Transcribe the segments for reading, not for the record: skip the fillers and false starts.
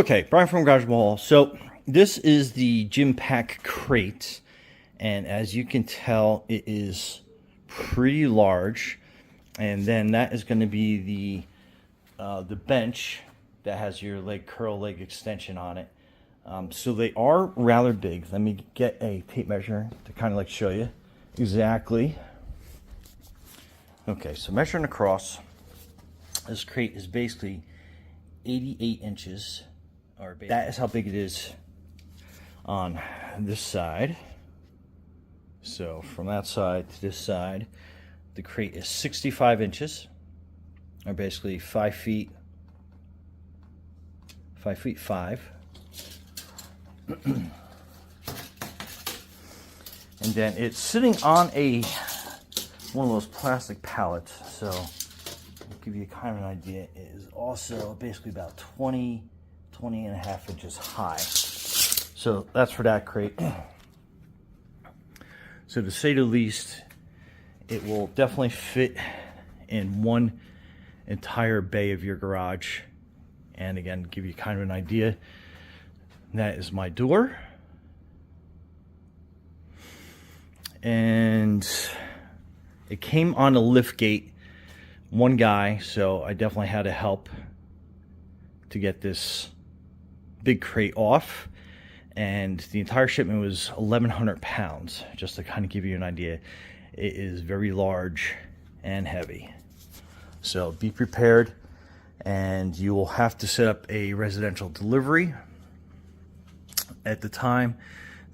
Okay, Brian from Garage Mall. So this is the gym pack crate, and as you can tell, it is pretty large. And then that is going to be the bench that has your leg curl, leg extension on it. So they are rather big. Let me get a tape measure to kind of like show you exactly. Okay, so measuring across, this crate is basically 88 inches. That is how big it is on this side. So from that side to this side, the crate is 65 inches, or basically 5 feet 5. And then it's sitting on one of those plastic pallets. So to give you kind of an idea, it is also basically about 20 and a half inches high. So that's for that crate. So to say the least, it will definitely fit in one entire bay of your garage. And again, give you kind of an idea, that is my door. And it came on a lift gate, one guy, so I definitely had to help to get this big crate off. And the entire shipment was 1,100 pounds, just to kind of give you an idea. It is very large and heavy. So be prepared, and you will have to set up a residential delivery. At the time,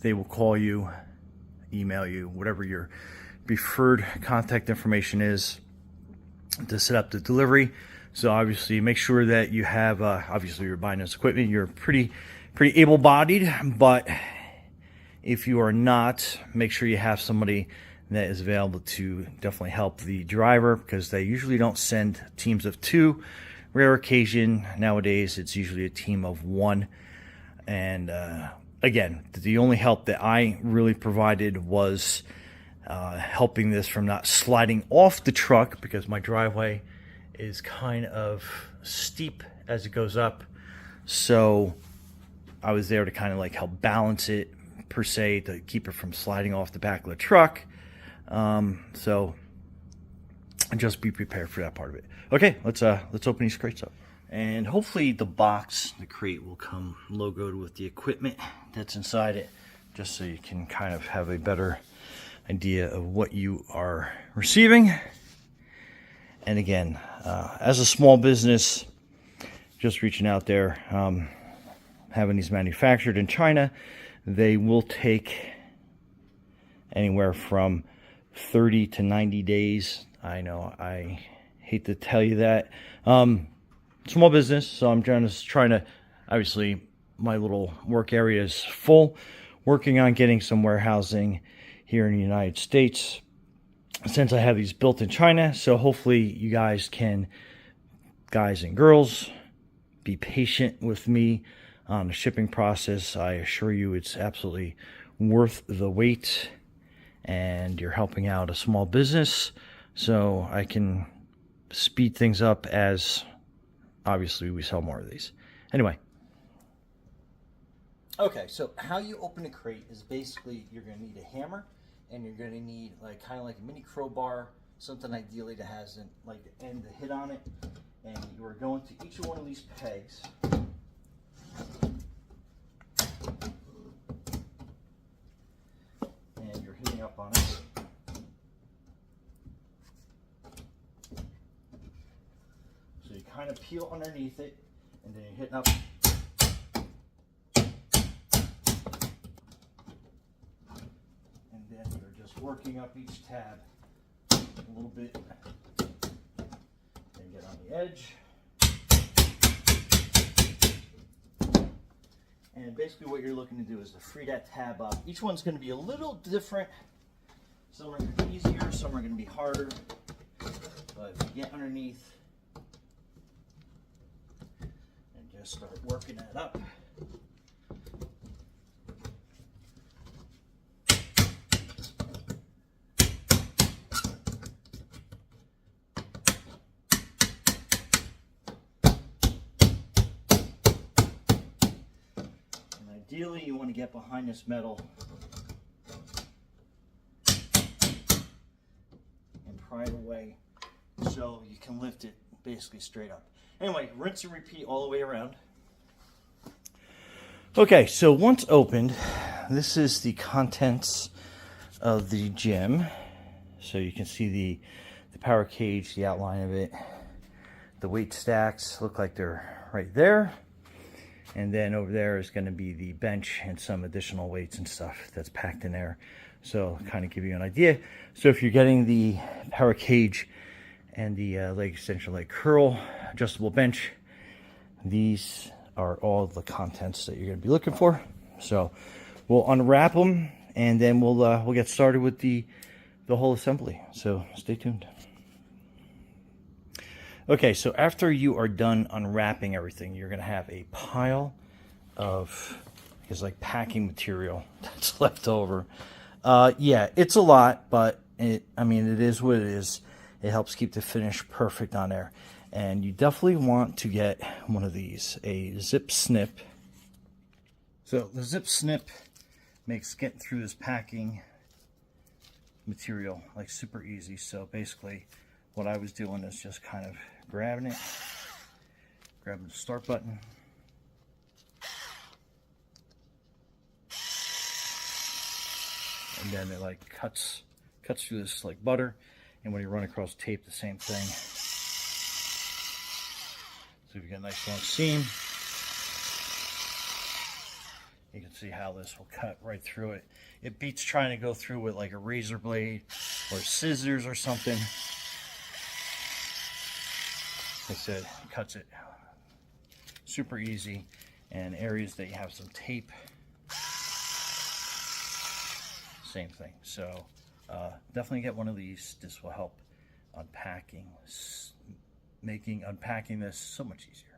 they will call you, email you, whatever your preferred contact information is to set up the delivery. So obviously make sure that you have, obviously you're buying this equipment, you're pretty able-bodied, but if you are not, make sure you have somebody that is available to definitely help the driver, because they usually don't send teams of 2. Rare occasion nowadays, it's usually a team of 1. And again, the only help that I really provided was helping this from not sliding off the truck, because my driveway is kind of steep as it goes up. So I was there to kind of like help balance it, per se, to keep it from sliding off the back of the truck. So just be prepared for that part of it. Okay, let's open these crates up. And hopefully the crate will come logoed with the equipment that's inside it, just so you can kind of have a better idea of what you are receiving. And again, as a small business, just reaching out there, having these manufactured in China, they will take anywhere from 30 to 90 days. I know, I hate to tell you that. Small business, so I'm just trying to, obviously my little work area is full, working on getting some warehousing here in the United States, since I have these built in China. So hopefully you guys and girls, be patient with me on the shipping process. I assure you it's absolutely worth the wait, and you're helping out a small business, so I can speed things up as obviously we sell more of these. Anyway. Okay, so how you open a crate is basically you're going to need a hammer, and you're going to need kind of like a mini crowbar, something ideally that has like the end to hit on it. And you are going to each one of these pegs. And you're hitting up on it. So you kind of peel underneath it, and then you're hitting up. And then you're just working up each tab a little bit. And get on the edge. And basically what you're looking to do is to free that tab up. Each one's going to be a little different. Some are going to be easier, some are going to be harder. But if you get underneath and just start working that up. Ideally, you want to get behind this metal and pry it away so you can lift it basically straight up. Anyway, rinse and repeat all the way around. Okay, so once opened, this is the contents of the gym. So you can see the power cage, the outline of it. The weight stacks look like they're right there. And then over there is going to be the bench and some additional weights and stuff that's packed in there. So kind of give you an idea. So if you're getting the power cage and the leg extension, leg curl, adjustable bench, these are all the contents that you're going to be looking for. So we'll unwrap them and then we'll get started with the whole assembly. So stay tuned. Okay, so after you are done unwrapping everything, you're going to have a pile of, it's like packing material that's left over. Yeah, it's a lot, but I mean, it is what it is. It helps keep the finish perfect on there. And you definitely want to get one of these, a zip snip. So the zip snip makes getting through this packing material like super easy. So basically what I was doing is just kind of grabbing it, grabbing the start button, and then it like cuts through this like butter. And when you run across tape, the same thing. So if you get a nice long seam, you can see how this will cut right through it. It beats trying to go through with like a razor blade or scissors or something. Like I said, it cuts it super easy. And areas that you have some tape, same thing. So definitely get one of these. This will help unpacking, making unpacking this so much easier.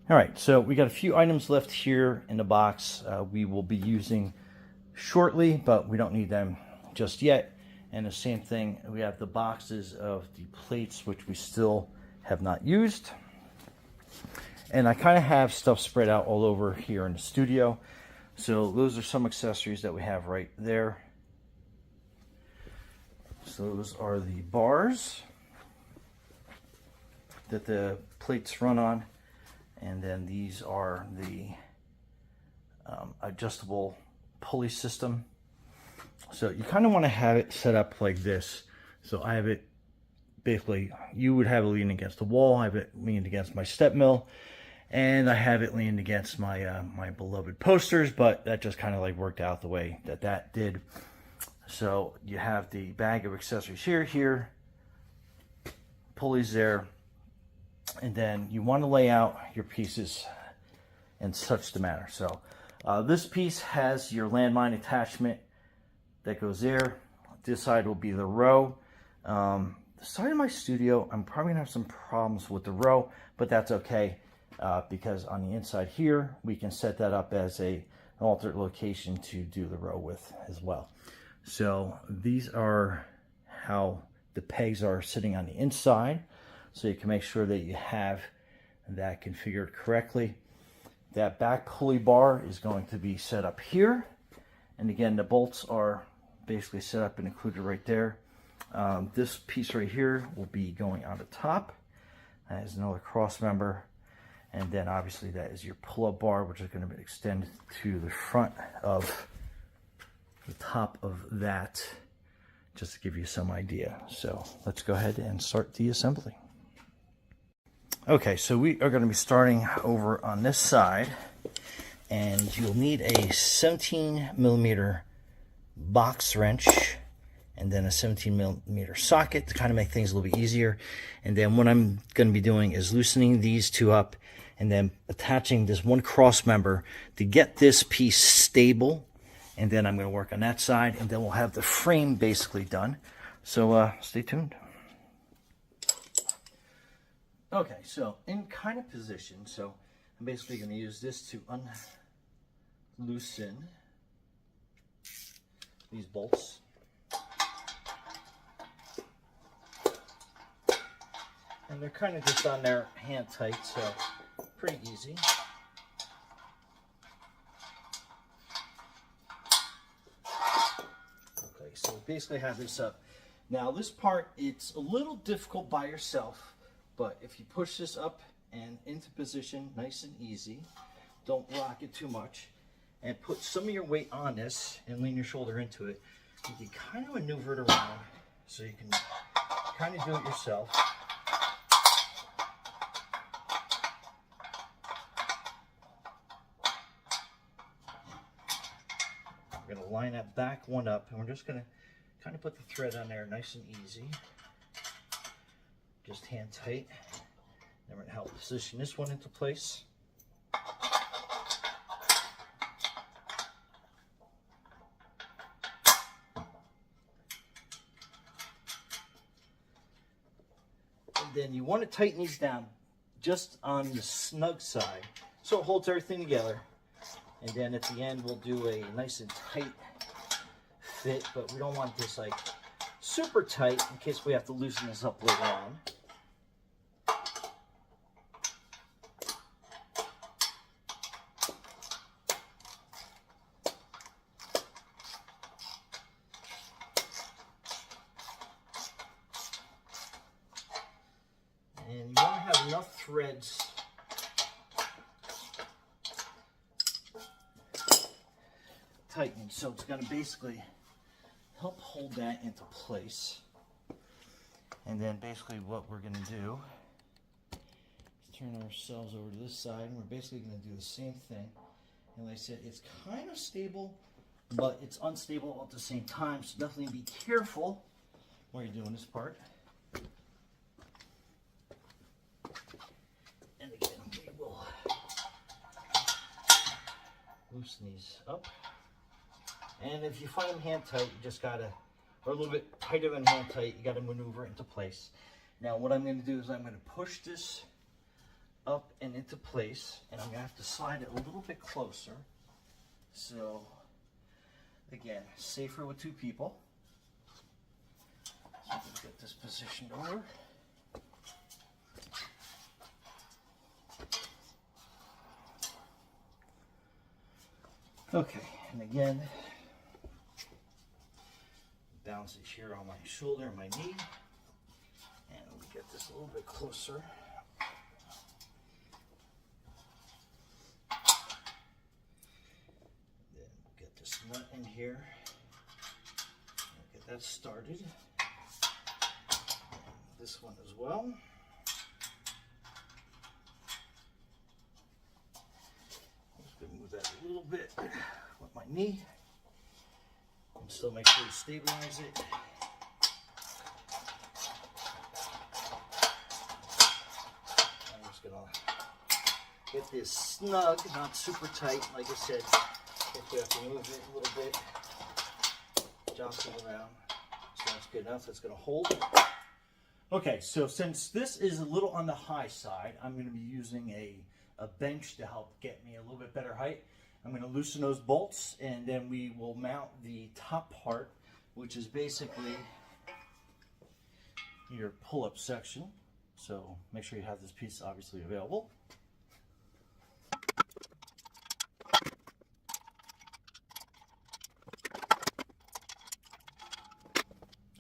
All right, so we got a few items left here in the box we will be using shortly, but we don't need them just yet. And the same thing, we have the boxes of the plates, which we still have not used. And I kind of have stuff spread out all over here in the studio. So those are some accessories that we have right there. So those are the bars that the plates run on. And then these are the adjustable pulley system. So you kind of want to have it set up like this. So I have it basically, you would have it leaning against the wall. I have it leaned against my step mill. And I have it leaned against my my beloved posters, but that just kind of like worked out the way that did. So you have the bag of accessories here, pulleys there, and then you want to lay out your pieces in such the manner. So this piece has your landmine attachment that goes there. This side will be the row. The side of my studio, I'm probably gonna have some problems with the row, but that's okay. Because on the inside here, we can set that up as an alternate location to do the row with as well. So these are how the pegs are sitting on the inside. So you can make sure that you have that configured correctly. That back pulley bar is going to be set up here. And again, the bolts are basically set up and included right there. This piece right here will be going on the top. That is another cross member. And then obviously that is your pull-up bar, which is going to be extended to the front of the top of that, just to give you some idea. So let's go ahead and start the assembly. Okay, so we are going to be starting over on this side, and you'll need a 17mm box wrench and then a 17mm socket to kind of make things a little bit easier. And then what I'm going to be doing is loosening these two up and then attaching this one cross member to get this piece stable. And then I'm going to work on that side, and then we'll have the frame basically done. So stay tuned. Okay, so in kind of position, so I'm basically going to use this to loosen these bolts. And they're kind of just on there hand tight, so pretty easy. basically have this up. Now this part, it's a little difficult by yourself, but if you push this up and into position nice and easy, don't rock it too much, and put some of your weight on this and lean your shoulder into it, you can kind of maneuver it around so you can kind of do it yourself. We're going to line that back one up, and we're just going to kind of put the thread on there nice and easy. Just hand tight. Then we're going to help position this one into place. And then you want to tighten these down just on the snug side so it holds everything together. And then at the end we'll do a nice and tight fit, but we don't want this like super tight in case we have to loosen this up later on. And you want to have enough threads tightened, so it's going to basically help hold that into place. And then basically what we're going to do is turn ourselves over to this side, and we're basically going to do the same thing. And like I said, it's kind of stable, but it's unstable at the same time, so definitely be careful while you're doing this part. And again, we will loosen these up. And if you find them hand tight, you just gotta, or a little bit tighter than hand tight, you gotta maneuver it into place. Now what I'm gonna do is I'm gonna push this up and into place, and I'm gonna have to slide it a little bit closer. So again, safer with two people. So I'm gonna get this positioned over. Okay, and again, bounce it here on my shoulder and my knee, and let me get this a little bit closer. Then we'll get this nut in here, get that started, and this one as well. I'm just going to move that a little bit with my knee. Still make sure you stabilize it. I'm just gonna get this snug, not super tight. Like I said, if we have to move it a little bit, jostle around. So that's good enough. That's gonna hold. Okay, so since this is a little on the high side, I'm gonna be using a bench to help get me a little bit better height. I'm going to loosen those bolts, and then we will mount the top part, which is basically your pull-up section. So make sure you have this piece obviously available.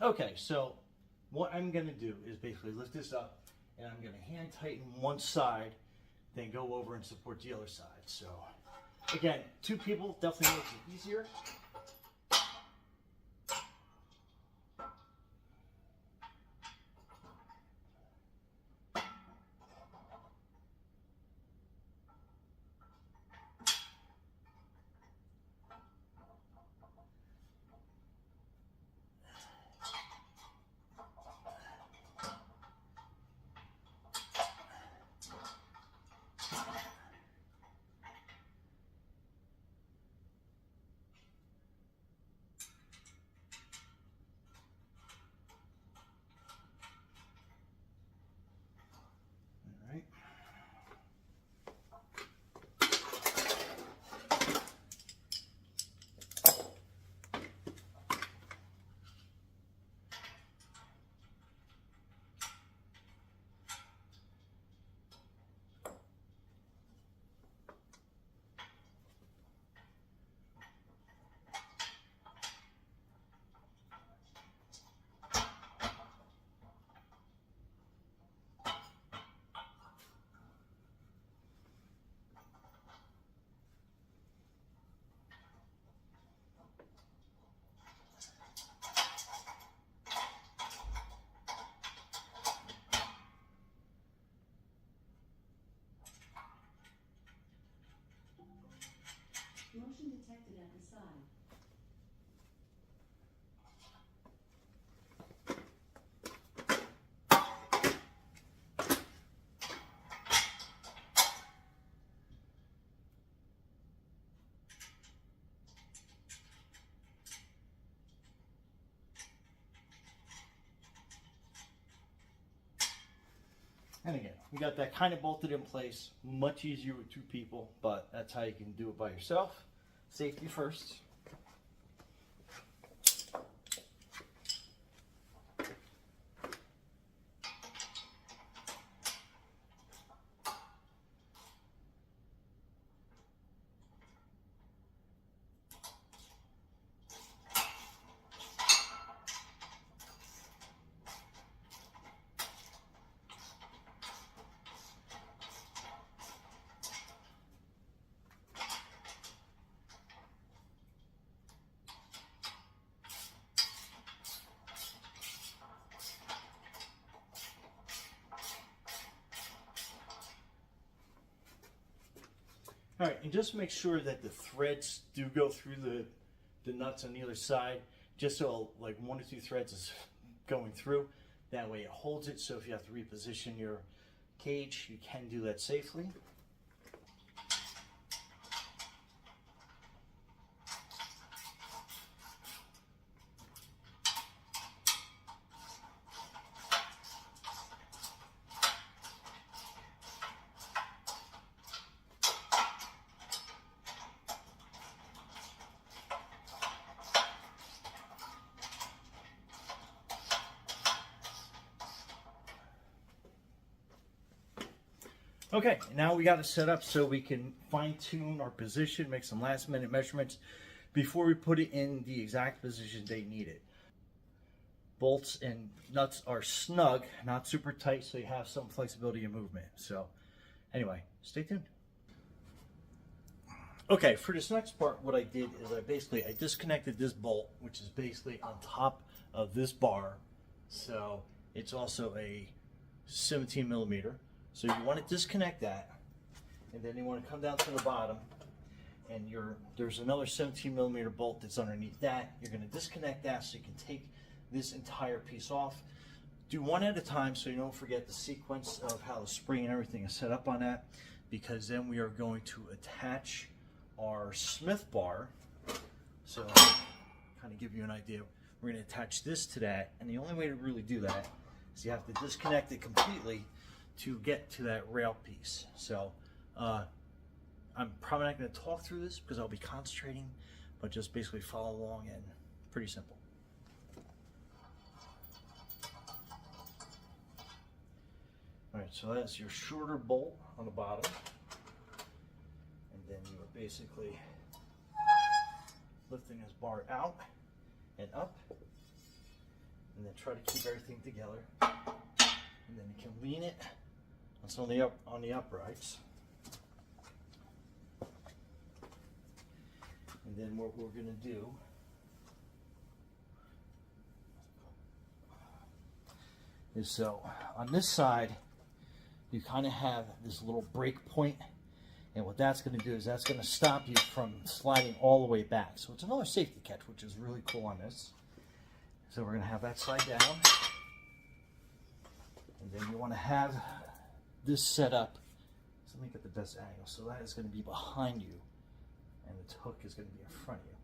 Okay, so what I'm going to do is basically lift this up, and I'm going to hand tighten one side, then go over and support the other side. So again, two people definitely makes it easier. at the side. And again, we got that kind of bolted in place. Much easier with two people, but that's how you can do it by yourself. Safety first. All right, and just make sure that the threads do go through the nuts on either side, just so like 1 or 2 threads is going through. That way it holds it, so if you have to reposition your cage, you can do that safely. Okay, now we got it set up so we can fine tune our position, make some last minute measurements before we put it in the exact position they need it. Bolts and nuts are snug, not super tight, so you have some flexibility in movement. So anyway, stay tuned. Okay, for this next part, what I did is I disconnected this bolt, which is basically on top of this bar. So it's also a 17 millimeter. So you want to disconnect that, and then you want to come down to the bottom, and there's another 17 millimeter bolt that's underneath that. You're going to disconnect that so you can take this entire piece off. Do one at a time so you don't forget the sequence of how the spring and everything is set up on that, because then we are going to attach our Smith bar. So kind of give you an idea, we're going to attach this to that, and the only way to really do that is you have to disconnect it completely to get to that rail piece. So I'm probably not going to talk through this because I'll be concentrating, but just basically follow along, and pretty simple. All right, so that's your shorter bolt on the bottom, and then you are basically lifting this bar out and up, and then try to keep everything together, and then you can lean it on the uprights. And then what we're going to do is, so on this side you kind of have this little break point, and what that's going to do is that's going to stop you from sliding all the way back. So it's another safety catch, which is really cool on this. So we're going to have that side down, and then you want to have this set up, so let me get the best angle. So that is going to be behind you, and the hook is going to be in front of you.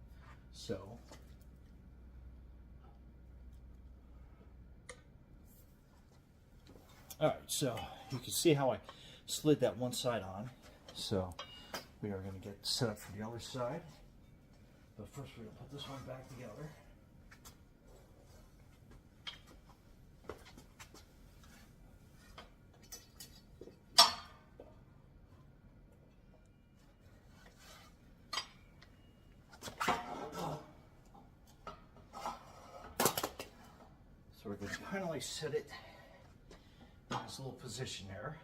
So all right, so you can see how I slid that one side on. So we are going to get set up for the other side, but first we're going to put this one back together. So we're going to kind of like set it in this little position there.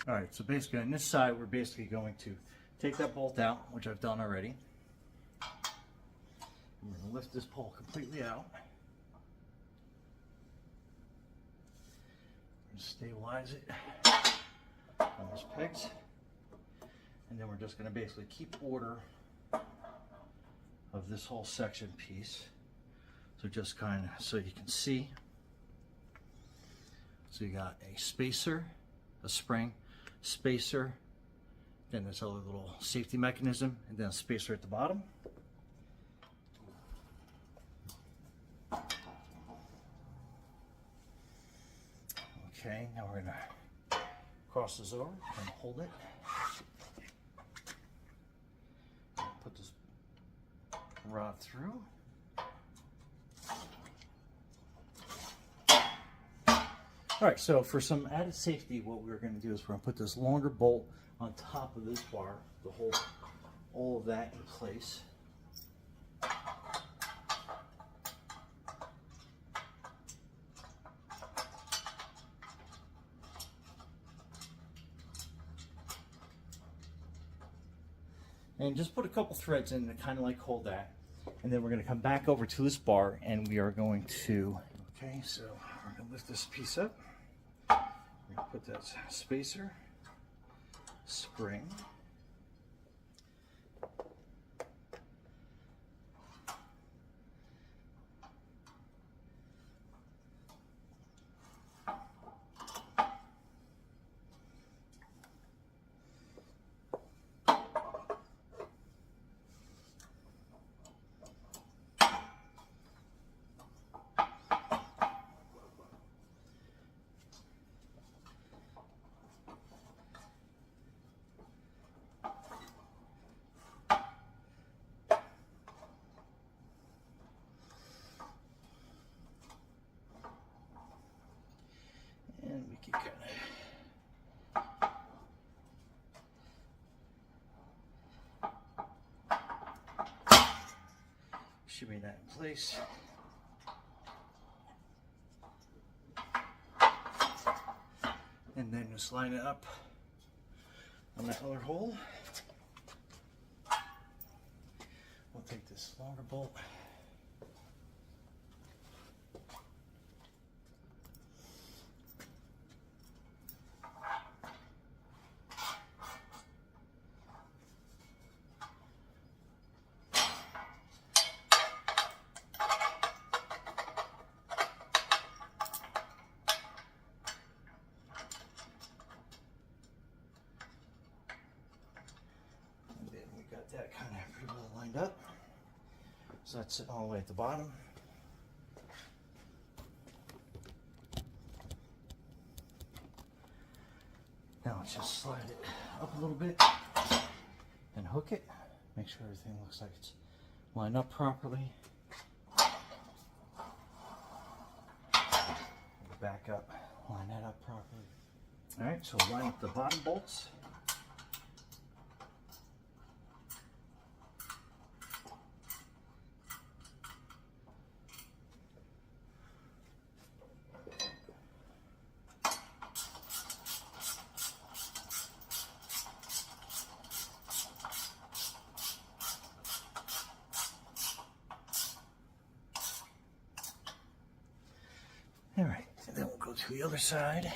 All right, so basically on this side, we're basically going to take that bolt out, which I've done already. I'm going to lift this pole completely out. I'm going to stabilize it on those pegs. And then we're just going to basically keep order of this whole section piece. So just kind of so you can see. So you got a spacer, a spring, spacer, then this other little safety mechanism, and then a spacer at the bottom. Okay, now we're gonna cross this over and hold it. Put this rod through. All right, so for some added safety, what we're going to do is we're going to put this longer bolt on top of this bar to hold all of that in place. And just put a couple threads in to kind of like hold that. And then we're going to come back over to this bar and we are going to, okay, so we're going to lift this piece up. We're going to put that spacer, spring, and we can kind of shimmy that in place. And then just line it up on that other hole. We'll take this longer bolt. That kind of pretty well lined up. So that's it all the way at the bottom. Now let's just slide it up a little bit and hook it. Make sure everything looks like it's lined up properly. Back up, line that up properly. All right, so line up the bottom bolts. All right, and then we'll go to the other side.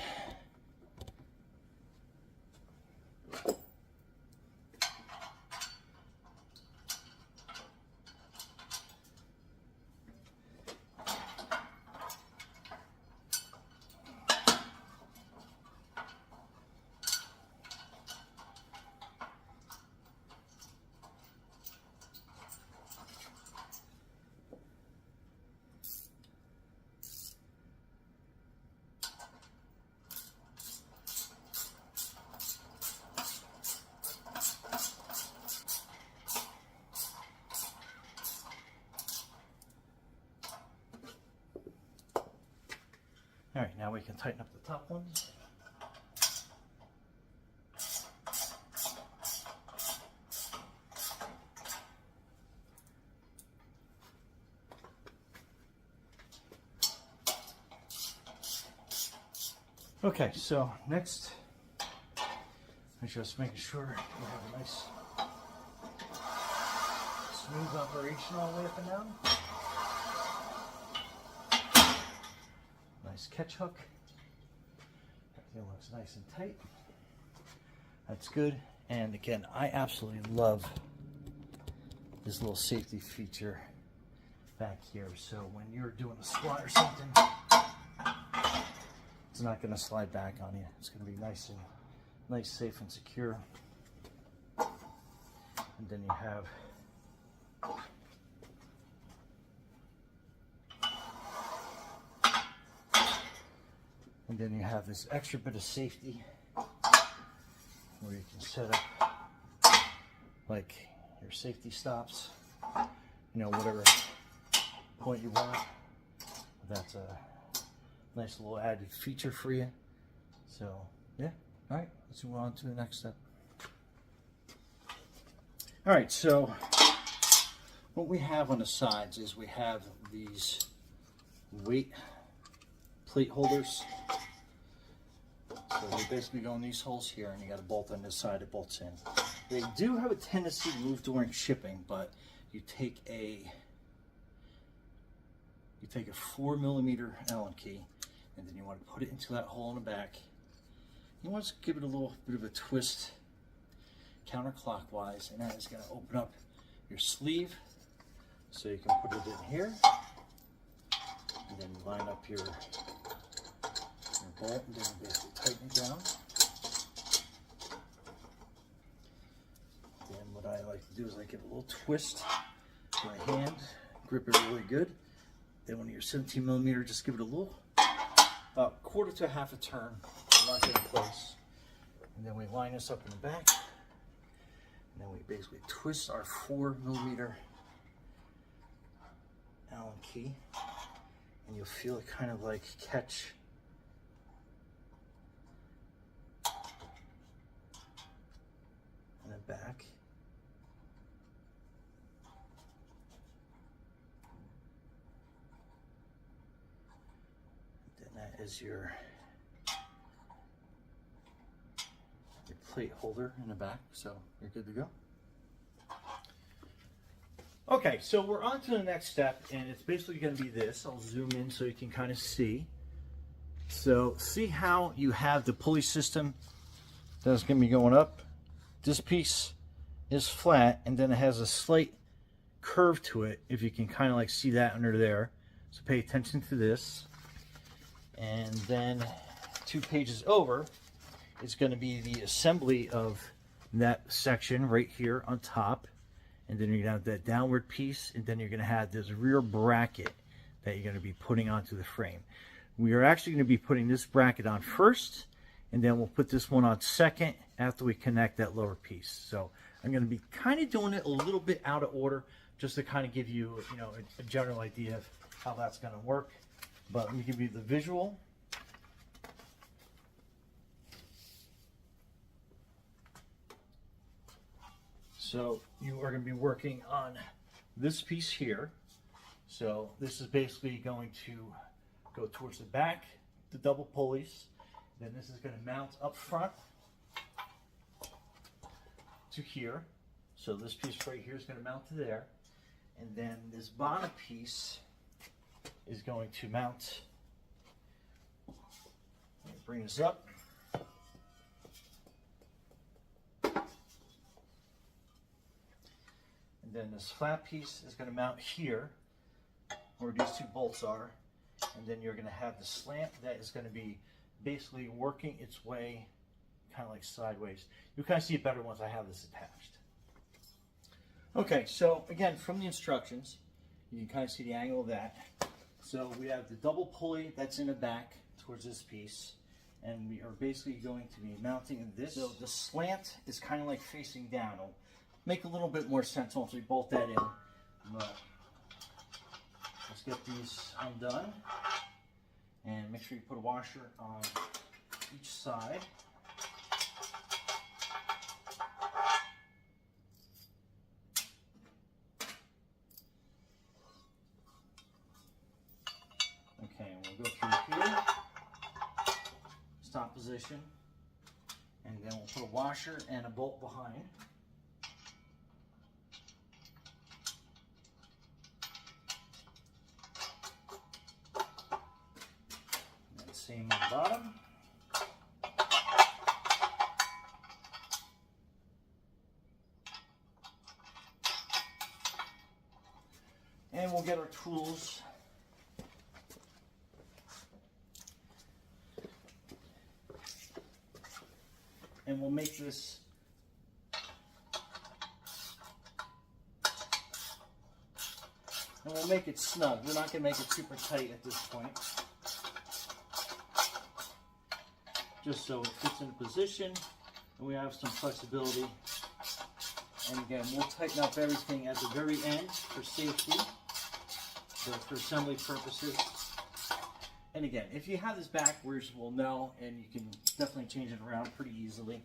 All right, now we can tighten up the top ones. Okay, so next, I'm just making sure we have a nice smooth operation all the way up and down. Nice catch hook. Everything looks nice and tight. That's good. And again, I absolutely love this little safety feature back here. So when you're doing a squat or something, it's not going to slide back on you. It's going to be nice, safe, and secure. And then you have this extra bit of safety where you can set up like your safety stops, you know, whatever point you want. That's a nice little added feature for you. So yeah, all right, let's move on to the next step. All right, so what we have on the sides is we have these weight plate holders. So they basically go in these holes here, and you got a bolt on this side, it bolts in. They do have a tendency to move during shipping, but you take a 4mm Allen key, and then you want to put it into that hole in the back. You want to give it a little bit of a twist counterclockwise, and that is going to open up your sleeve, so you can put it in here, and then line up your bolt, and then basically tighten it down. Then what I like to do is I give a little twist to my hand, grip it really good. Then when you're 17mm, just give it a little, about quarter to half a turn, lock it in place. And then we line this up in the back. And then we basically twist our 4mm Allen key. And you'll feel it kind of like catch in the back. Then that is your plate holder in the back, so you're good to go. Okay, so we're on to the next step, and it's basically going to be this. I'll zoom in so you can kind of see. So see how you have the pulley system that's going to be going up. This piece is flat, and then it has a slight curve to it, if you can kind of like see that under there. So pay attention to this. And then 2 pages over, it's going to be the assembly of that section right here on top. And then you're going to have that downward piece, and then you're going to have this rear bracket that you're going to be putting onto the frame. We are actually going to be putting this bracket on first, and then we'll put this one on second after we connect that lower piece. So I'm going to be kind of doing it a little bit out of order, just to kind of give you, you know, a general idea of how that's going to work. But let me give you the visual. So you are going to be working on this piece here. So this is basically going to go towards the back, the double pulleys. Then this is going to mount up front to here. So this piece right here is going to mount to there. And then this bottom piece is going to mount. Bring this up. Then this flat piece is going to mount here, where these 2 bolts are, and then you're going to have the slant that is going to be basically working its way kind of like sideways. You'll kind of see it better once I have this attached. Okay, so again, from the instructions, you can kind of see the angle of that. So we have the double pulley that's in the back towards this piece, and we are basically going to be mounting this. So the slant is kind of like facing down. It'll make a little bit more sense once we bolt that in. But let's get these undone, and make sure you put a washer on each side. Okay, we'll go through here, stop position, and then we'll put a washer and a bolt behind. Same on the bottom. And we'll get our tools. And we'll make this and we'll make it snug. We're not going to make it super tight at this point. Just so it fits in position and we have some flexibility. And again, we'll tighten up everything at the very end for safety, for assembly purposes. And again, if you have this backwards, we'll know, and you can definitely change it around pretty easily.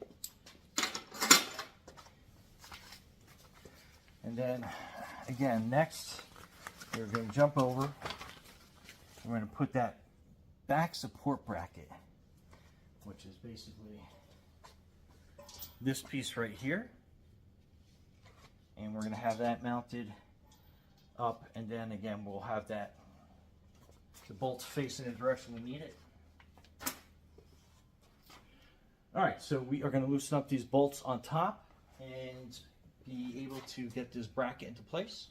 And then, again, next, we're going to jump over. We're going to put that back support bracket, which is basically this piece right here. And we're going to have that mounted up, and then again, we'll have that the bolts facing the direction we need it. All right, so we are going to loosen up these bolts on top and be able to get this bracket into place.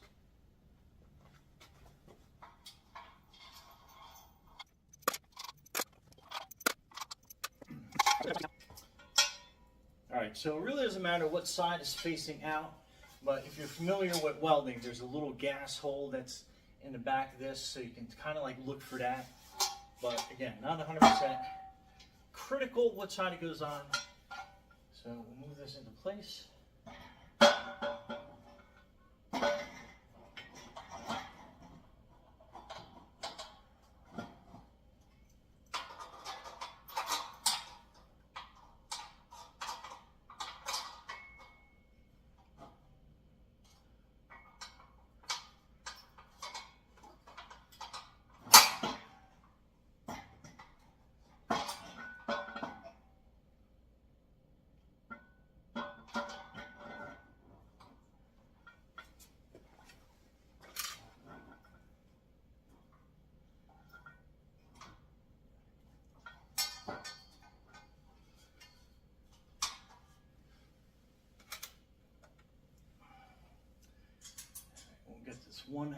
All right, so it really doesn't matter what side is facing out, but if you're familiar with welding, there's a little gas hole that's in the back of this, so you can kind of like look for that. But again, not 100% critical what side it goes on. So we'll move this into place. We'll get this one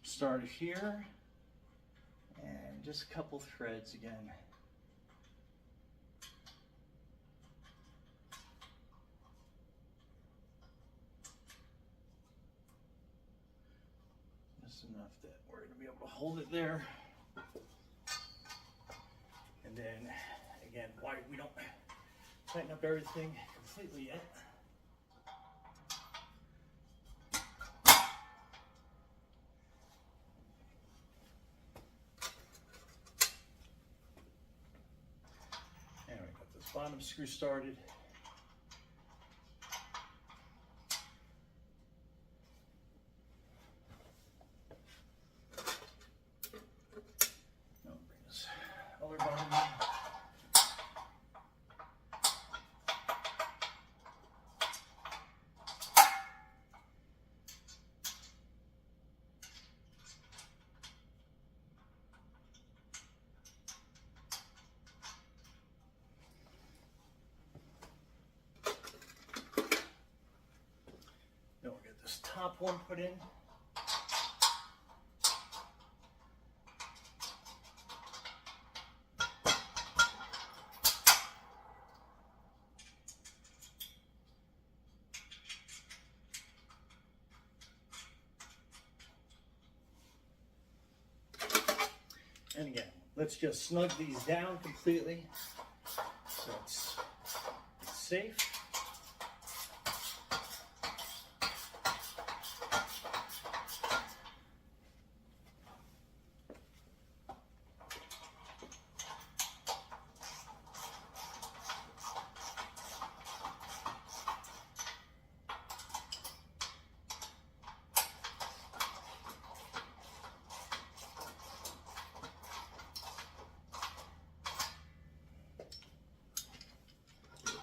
started here, and just a couple threads again. Just enough that we're going to be able to hold it there. And then again, why we don't tighten up everything completely yet. Bottom screw started. Now bring this other bottom in. Top one put in. And again, let's just snug these down completely so it's safe.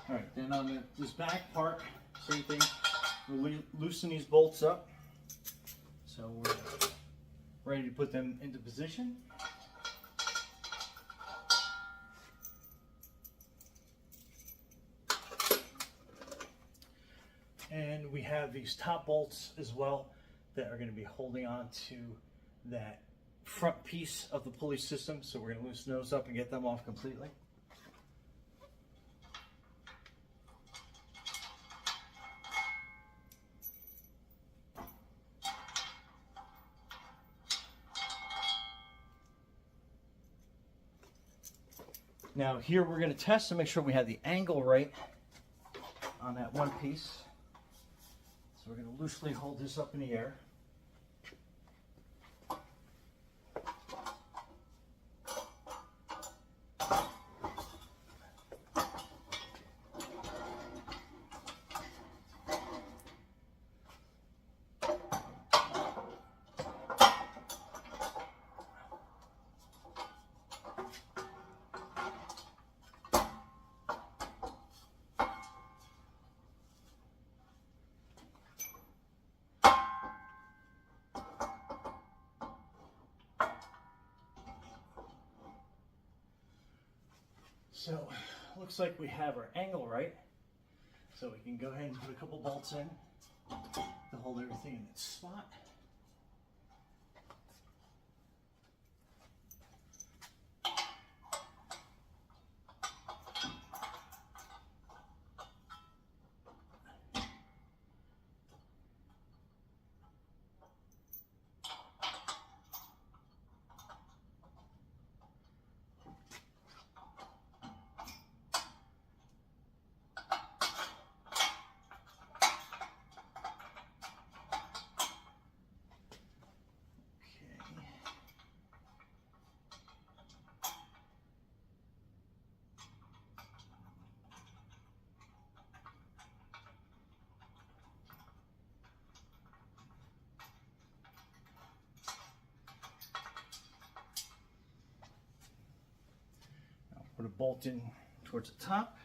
All right, then on this back part, same thing. We'll loosen these bolts up. So we're ready to put them into position. And we have these top bolts as well that are going to be holding on to that front piece of the pulley system. So we're going to loosen those up and get them off completely. Now here we're going to test to make sure we have the angle right on that one piece. So we're going to loosely hold this up in the air. So looks like we have our angle right. So we can go ahead and put a couple bolts in to hold everything in its spot. Put a bolt in towards the top.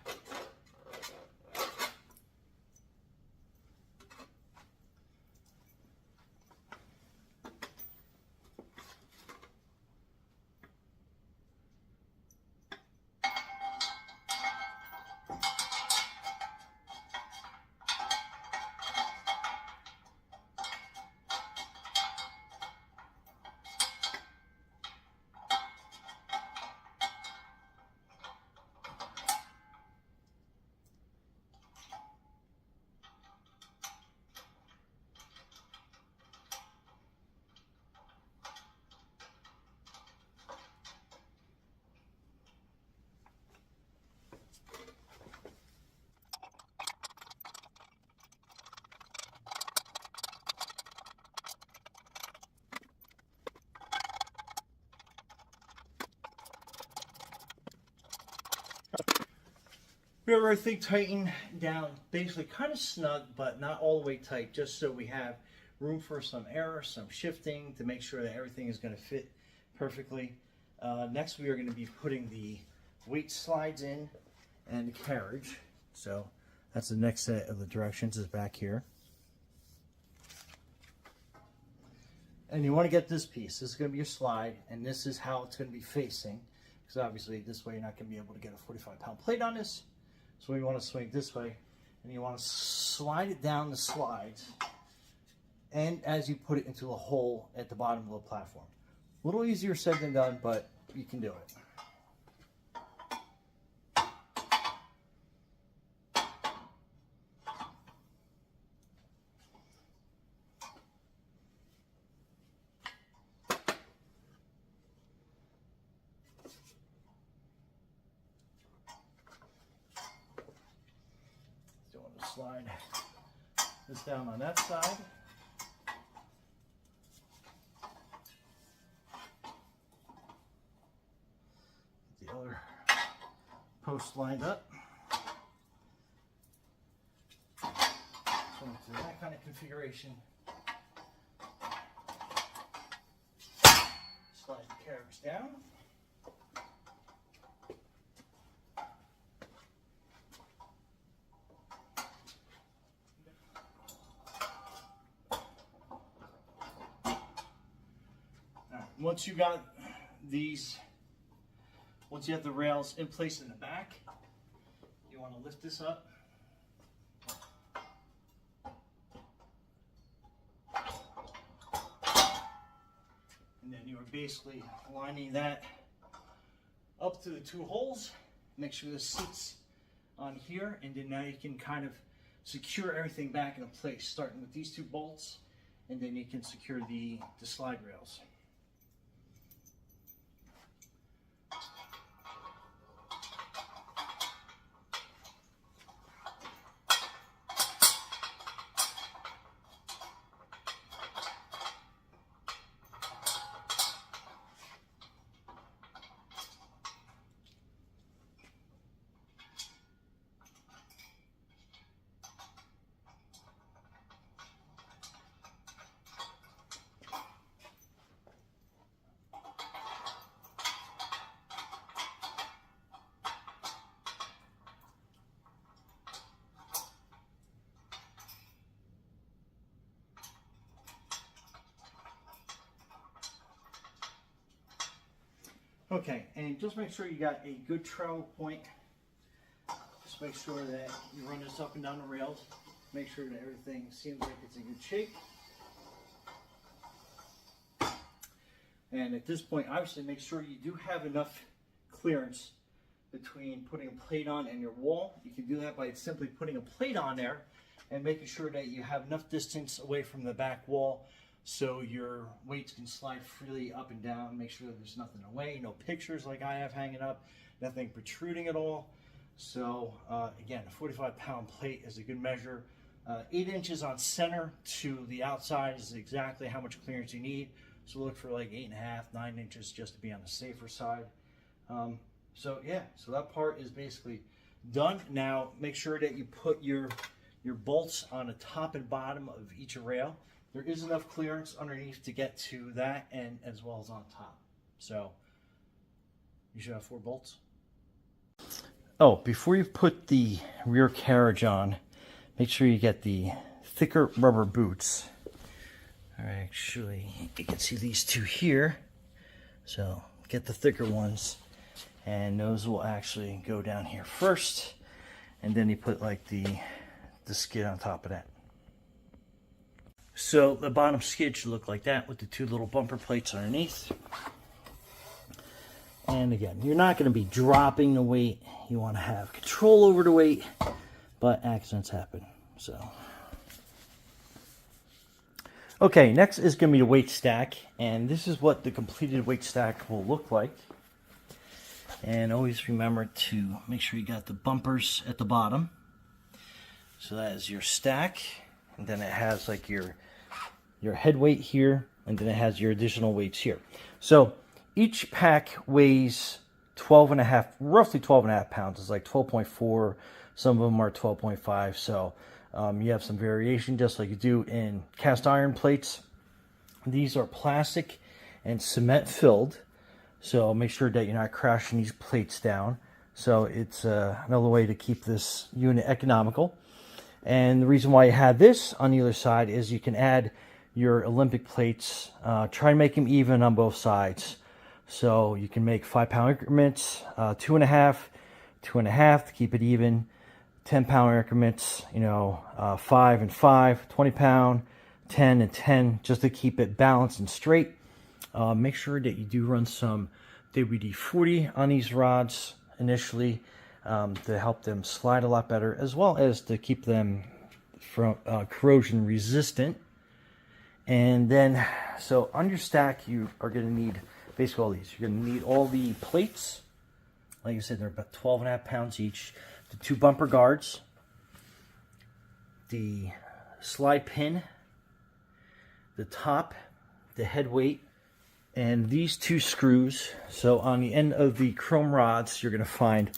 We have everything tightened down, basically kind of snug, but not all the way tight, just so we have room for some error, some shifting, to make sure that everything is going to fit perfectly. Next, we are going to be putting the weight slides in and the carriage. So that's the next set of the directions is back here. And you want to get this piece. This is going to be your slide, and this is how it's going to be facing, because obviously this way you're not going to be able to get a 45-pound plate on this. So we want to swing this way, and you want to slide it down the slides, and as you put it into the hole at the bottom of the platform. A little easier said than done, but you can do it. Slide this down on that side. Get the other post lined up. So into that kind of configuration. Slide the carriage down. Once you got these, once you have the rails in place in the back, you want to lift this up. then you are basically lining that up to the 2 holes. Make sure this sits on here, and then now you can kind of secure everything back into place, starting with these 2 bolts, and then you can secure the slide rails. Okay, and just make sure you got a good travel point. Just make sure that you run this up and down the rails. Make sure that everything seems like it's in good shape. And at this point, obviously make sure you do have enough clearance between putting a plate on and your wall. You can do that by simply putting a plate on there and making sure that you have enough distance away from the back wall so your weights can slide freely up and down. Make sure that there's nothing away, no pictures like I have hanging up, nothing protruding at all. So again, a 45-pound plate is a good measure. 8 inches on center to the outside is exactly how much clearance you need. So look for like 8.5, 9 inches just to be on the safer side. So yeah, so that part is basically done. Now make sure that you put your bolts on the top and bottom of each rail. There is enough clearance underneath to get to that and as well as on top. So you should have 4 bolts. Oh, before you put the rear carriage on, make sure you get the thicker rubber boots. All right, actually, you can see these 2 here. So get the thicker ones, and those will actually go down here first, and then you put like the skid on top of that. So the bottom skid should look like that with the 2 little bumper plates underneath. And again, you're not going to be dropping the weight. You want to have control over the weight, but accidents happen. So, okay, next is going to be the weight stack, and this is what the completed weight stack will look like. And always remember to make sure you got the bumpers at the bottom. So that is your stack, and then it has like your head weight here, and then it has your additional weights here. So each pack weighs 12.5, roughly 12.5 pounds. It's like 12.4. Some of them are 12.5. So you have some variation, just like you do in cast iron plates. These are plastic and cement filled, so make sure that you're not crashing these plates down. So it's another way to keep this unit economical. And the reason why you have this on the other side is you can add your Olympic plates. Try and make them even on both sides. So you can make 5-pound increments, 2.5, 2.5 to keep it even. 10-pound increments, 5 and 5, 20-pound, 10 and 10, just to keep it balanced and straight. Make sure that you do run some WD-40 on these rods initially to help them slide a lot better, as well as to keep them from corrosion resistant. And then, so on your stack, you are going to need basically all these. You're going to need all the plates. Like I said, they're about 12.5 pounds each. The 2 bumper guards, the slide pin, the top, the head weight, and these 2 screws. So on the end of the chrome rods, you're going to find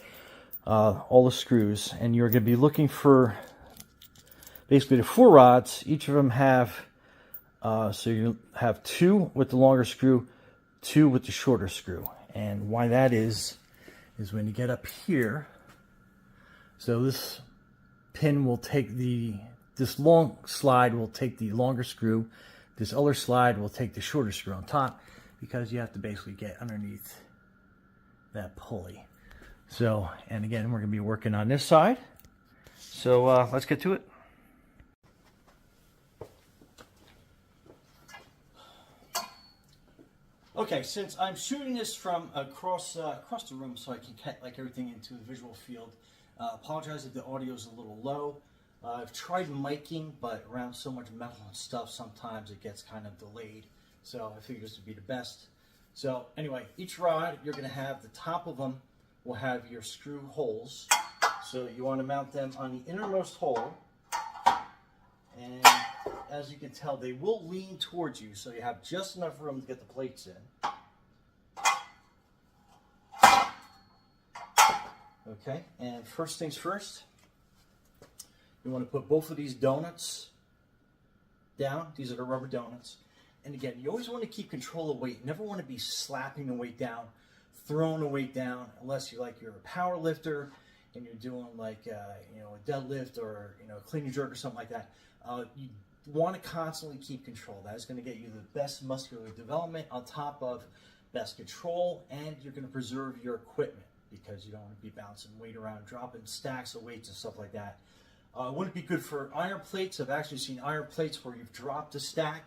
all the screws, and you're going to be looking for basically the 4 rods. Each of them have, so you have 2 with the longer screw, 2 with the shorter screw. And why that is when you get up here, so this pin will take this long slide will take the longer screw. This other slide will take the shorter screw on top, because you have to basically get underneath that pulley. So, and again, we're going to be working on this side. So let's get to it. Okay, since I'm shooting this from across the room, so I can get like everything into the visual field. Apologize if the audio is a little low. I've tried miking, but around so much metal and stuff, sometimes it gets kind of delayed. So I figured this would be the best. So anyway, each rod, you're going to have the top of them will have your screw holes. So you want to mount them on the innermost hole. And as you can tell, they will lean towards you, so you have just enough room to get the plates in. Okay, and first things first, you want to put both of these donuts down. These are the rubber donuts. And again, you always want to keep control of weight. You never want to be slapping the weight down, throwing the weight down, unless you're a power lifter and you're doing like a deadlift or a clean and jerk or something like that. You want to constantly keep control. That is going to get you the best muscular development on top of best control, and you're going to preserve your equipment because you don't want to be bouncing weight around, dropping stacks of weights and stuff like that. It wouldn't be good for iron plates. I've actually seen iron plates where you've dropped a stack,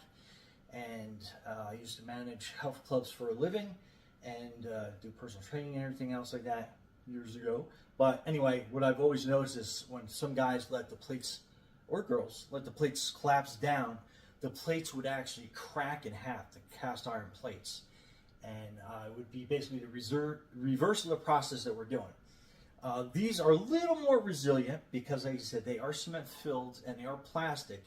and I used to manage health clubs for a living and do personal training and everything else like that years ago. But anyway, what I've always noticed is when some guys let the plates, or girls, let the plates collapse down, the plates would actually crack in half, the cast iron plates. And it would be basically the reverse of the process that we're doing. These are a little more resilient because, like I said, they are cement filled and they are plastic.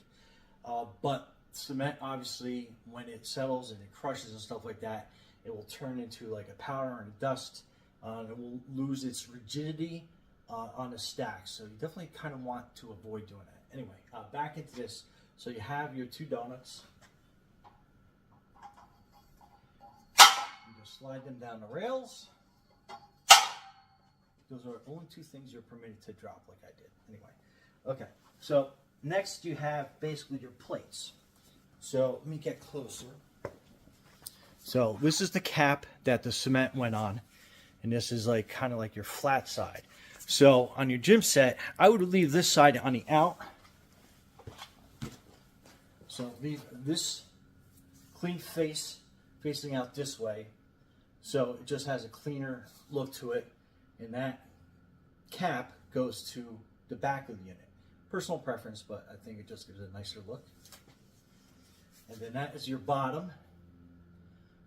But cement, obviously, when it settles and it crushes and stuff like that, it will turn into like a powder and a dust. It will lose its rigidity on a stack. So you definitely kind of want to avoid doing that. Anyway, back into this. So you have your two donuts. You just slide them down the rails. Those are only two things you're permitted to drop like I did. Anyway, okay. So next you have basically your plates. So let me get closer. So this is the cap that the cement went on. And this is like kind of like your flat side. So on your gym set, I would leave this side on the out. So leave this clean face facing out this way. So it just has a cleaner look to it. And that cap goes to the back of the unit. Personal preference, but I think it just gives it a nicer look. And then that is your bottom.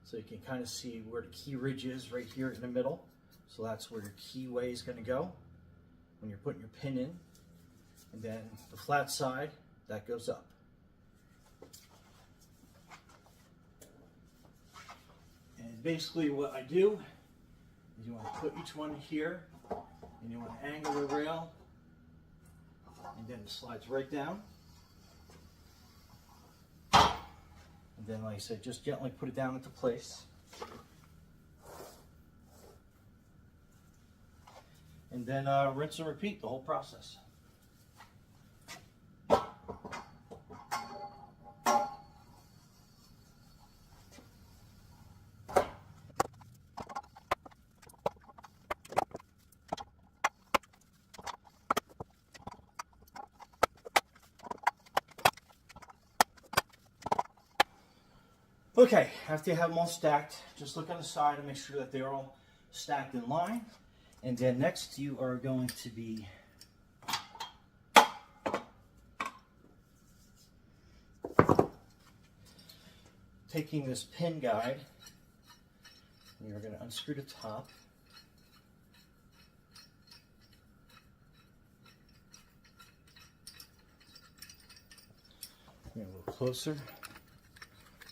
So you can kind of see where the key ridge is right here in the middle. So that's where your keyway is going to go when you're putting your pin in. And then the flat side, that goes up. And basically what I do is you want to put each one here, and you want to angle the rail, and then it slides right down. And then, like I said, just gently put it down into place. And then rinse and repeat the whole process. Okay, after you have them all stacked, just look on the side and make sure that they're all stacked in line. And then next you are going to be taking this pin guide, and you're going to unscrew the top. Get a little closer.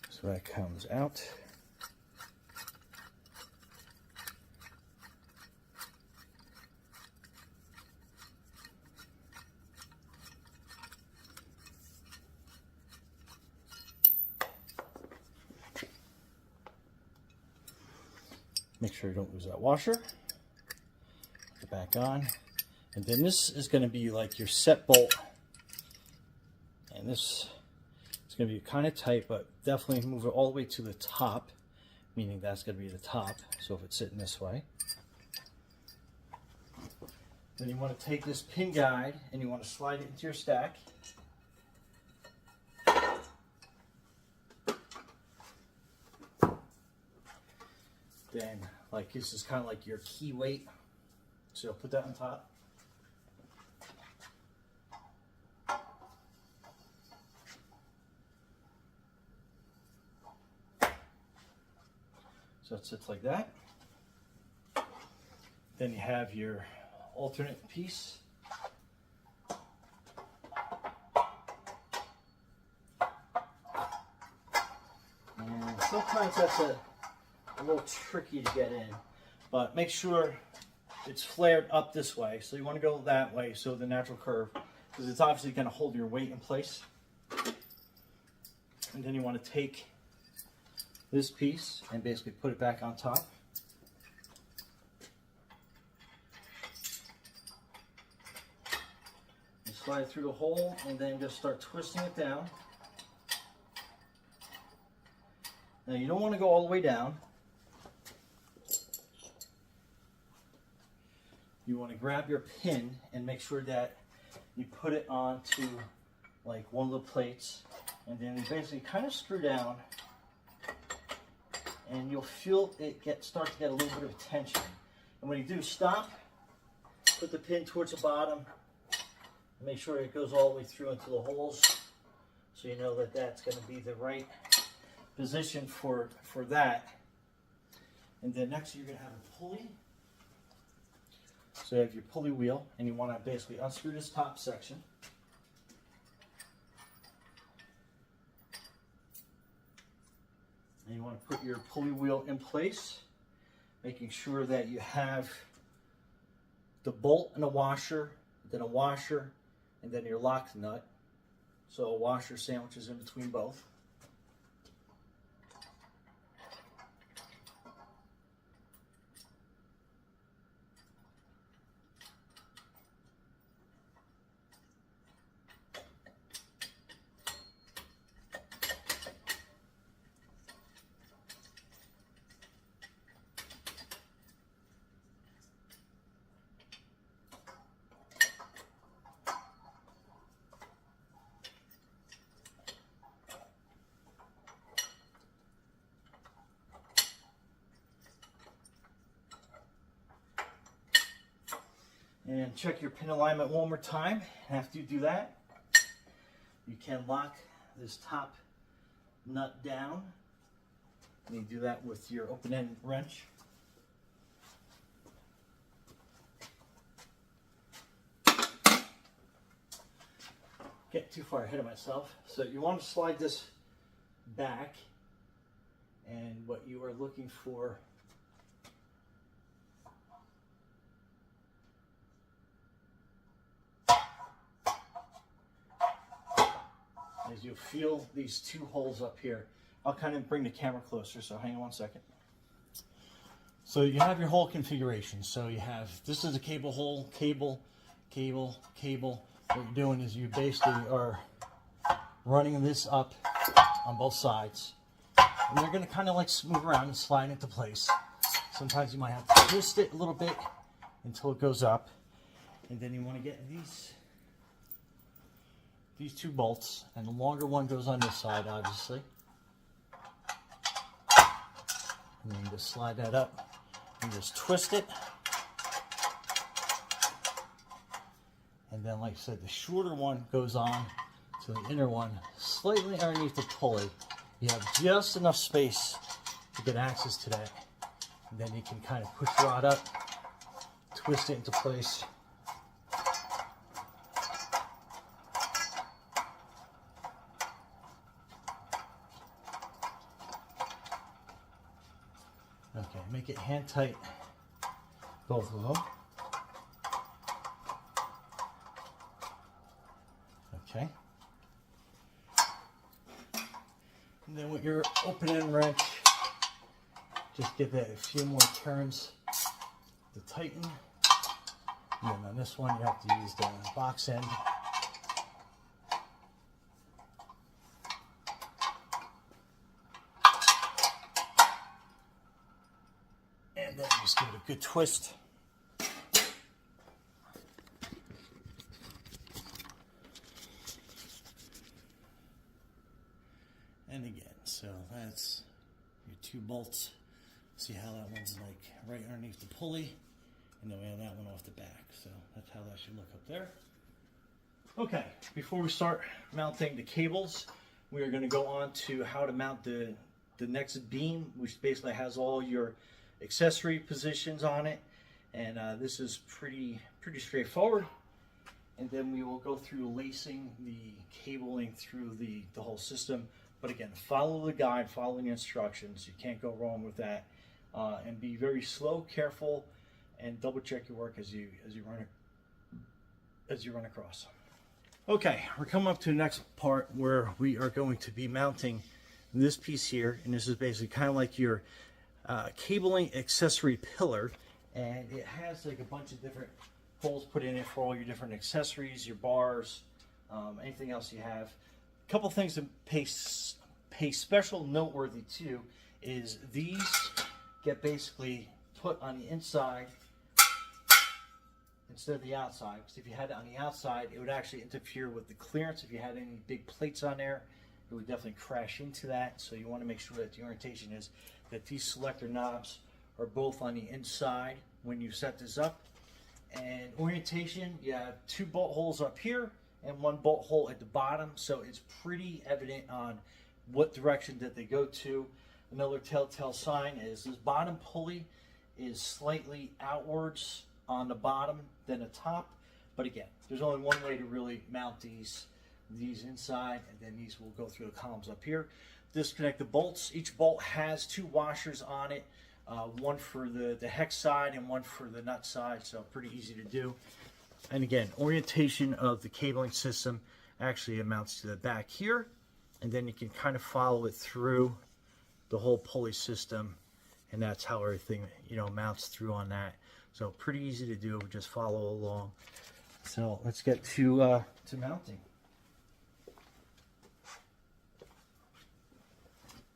So that comes out. Make sure you don't lose that washer. Put it back on. And then this is going to be like your set bolt. And this is going to be kind of tight, but definitely move it all the way to the top, meaning that's going to be the top. So if it's sitting this way. Then you want to take this pin guide and you want to slide it into your stack. Then, like, this is kind of like your key weight. So you'll put that on top. So it sits like that. Then you have your alternate piece. And sometimes that's a little tricky to get in, but make sure it's flared up this way. So you want to go that way, so the natural curve, because it's obviously going to hold your weight in place. And then you want to take this piece and basically put it back on top. You slide it through the hole and then just start twisting it down. Now you don't want to go all the way down. You want to grab your pin and make sure that you put it onto like one of the plates, and then you basically kind of screw down, and you'll feel it start to get a little bit of tension. And when you do, stop, put the pin towards the bottom, and make sure it goes all the way through into the holes, so you know that that's going to be the right position for that. And then next you're going to have a pulley. So you have your pulley wheel, and you want to basically unscrew this top section. And you want to put your pulley wheel in place, making sure that you have the bolt and a washer, then a washer, and then your lock nut. So a washer sandwiches in between both. And check your pin alignment one more time. After you do that, you can lock this top nut down. And you do that with your open end wrench. Get too far ahead of myself. So you want to slide this back, and what you are looking for is you'll feel these two holes up here. I'll kind of bring the camera closer, so hang on one second. So you have your hole configuration. So you have, this is a cable hole, cable, cable, cable. What you're doing is you basically are running this up on both sides. And you're going to kind of like smooth around and slide it into place. Sometimes you might have to twist it a little bit until it goes up. And then you want to get these two bolts, and the longer one goes on this side, obviously. And then you just slide that up and just twist it. And then, like I said, the shorter one goes on to the inner one, slightly underneath the pulley. You have just enough space to get access to that. And then you can kind of push the rod up, twist it into place. Okay, make it hand tight, both of them. Okay. And then with your open end wrench, just give that a few more turns to tighten. And then on this one, you have to use the box end. And then just give it a good twist. And again, so that's your two bolts See how that one's like right underneath the pulley, and then we have that one off the back. So that's how that should look up there. Okay, before we start mounting the cables, we are going to go on to how to mount the next beam, which basically has all your accessory positions on it. And this is pretty straightforward. And then we will go through lacing the cabling through the whole system. But again, follow the guide, follow the instructions. You can't go wrong with that. And be very slow, careful, and double check your work as you run across. Okay, we're coming up to the next part where we are going to be mounting this piece here, and this is basically kind of like your cabling accessory pillar, and it has like a bunch of different holes put in it for all your different accessories, your bars, anything else you have. A couple things to pay special noteworthy too is these get basically put on the inside instead of the outside, because if you had it on the outside, it would actually interfere with the clearance. If you had any big plates on there, it would definitely crash into that. So you want to make sure that the orientation is that these selector knobs are both on the inside when you set this up. And orientation, you have 2 bolt holes up here and 1 bolt hole at the bottom, so it's pretty evident on what direction that they go to. Another telltale sign is this bottom pulley is slightly outwards on the bottom than the top, but again, there's only one way to really mount these inside, and then these will go through the columns up here. Disconnect the bolts. Each bolt has 2 washers on it, one for the hex side and one for the nut side, so pretty easy to do. And again, orientation of the cabling system actually amounts to the back here, and then you can kind of follow it through the whole pulley system, and that's how everything mounts through on that. So pretty easy to do, just follow along. So let's get to mounting.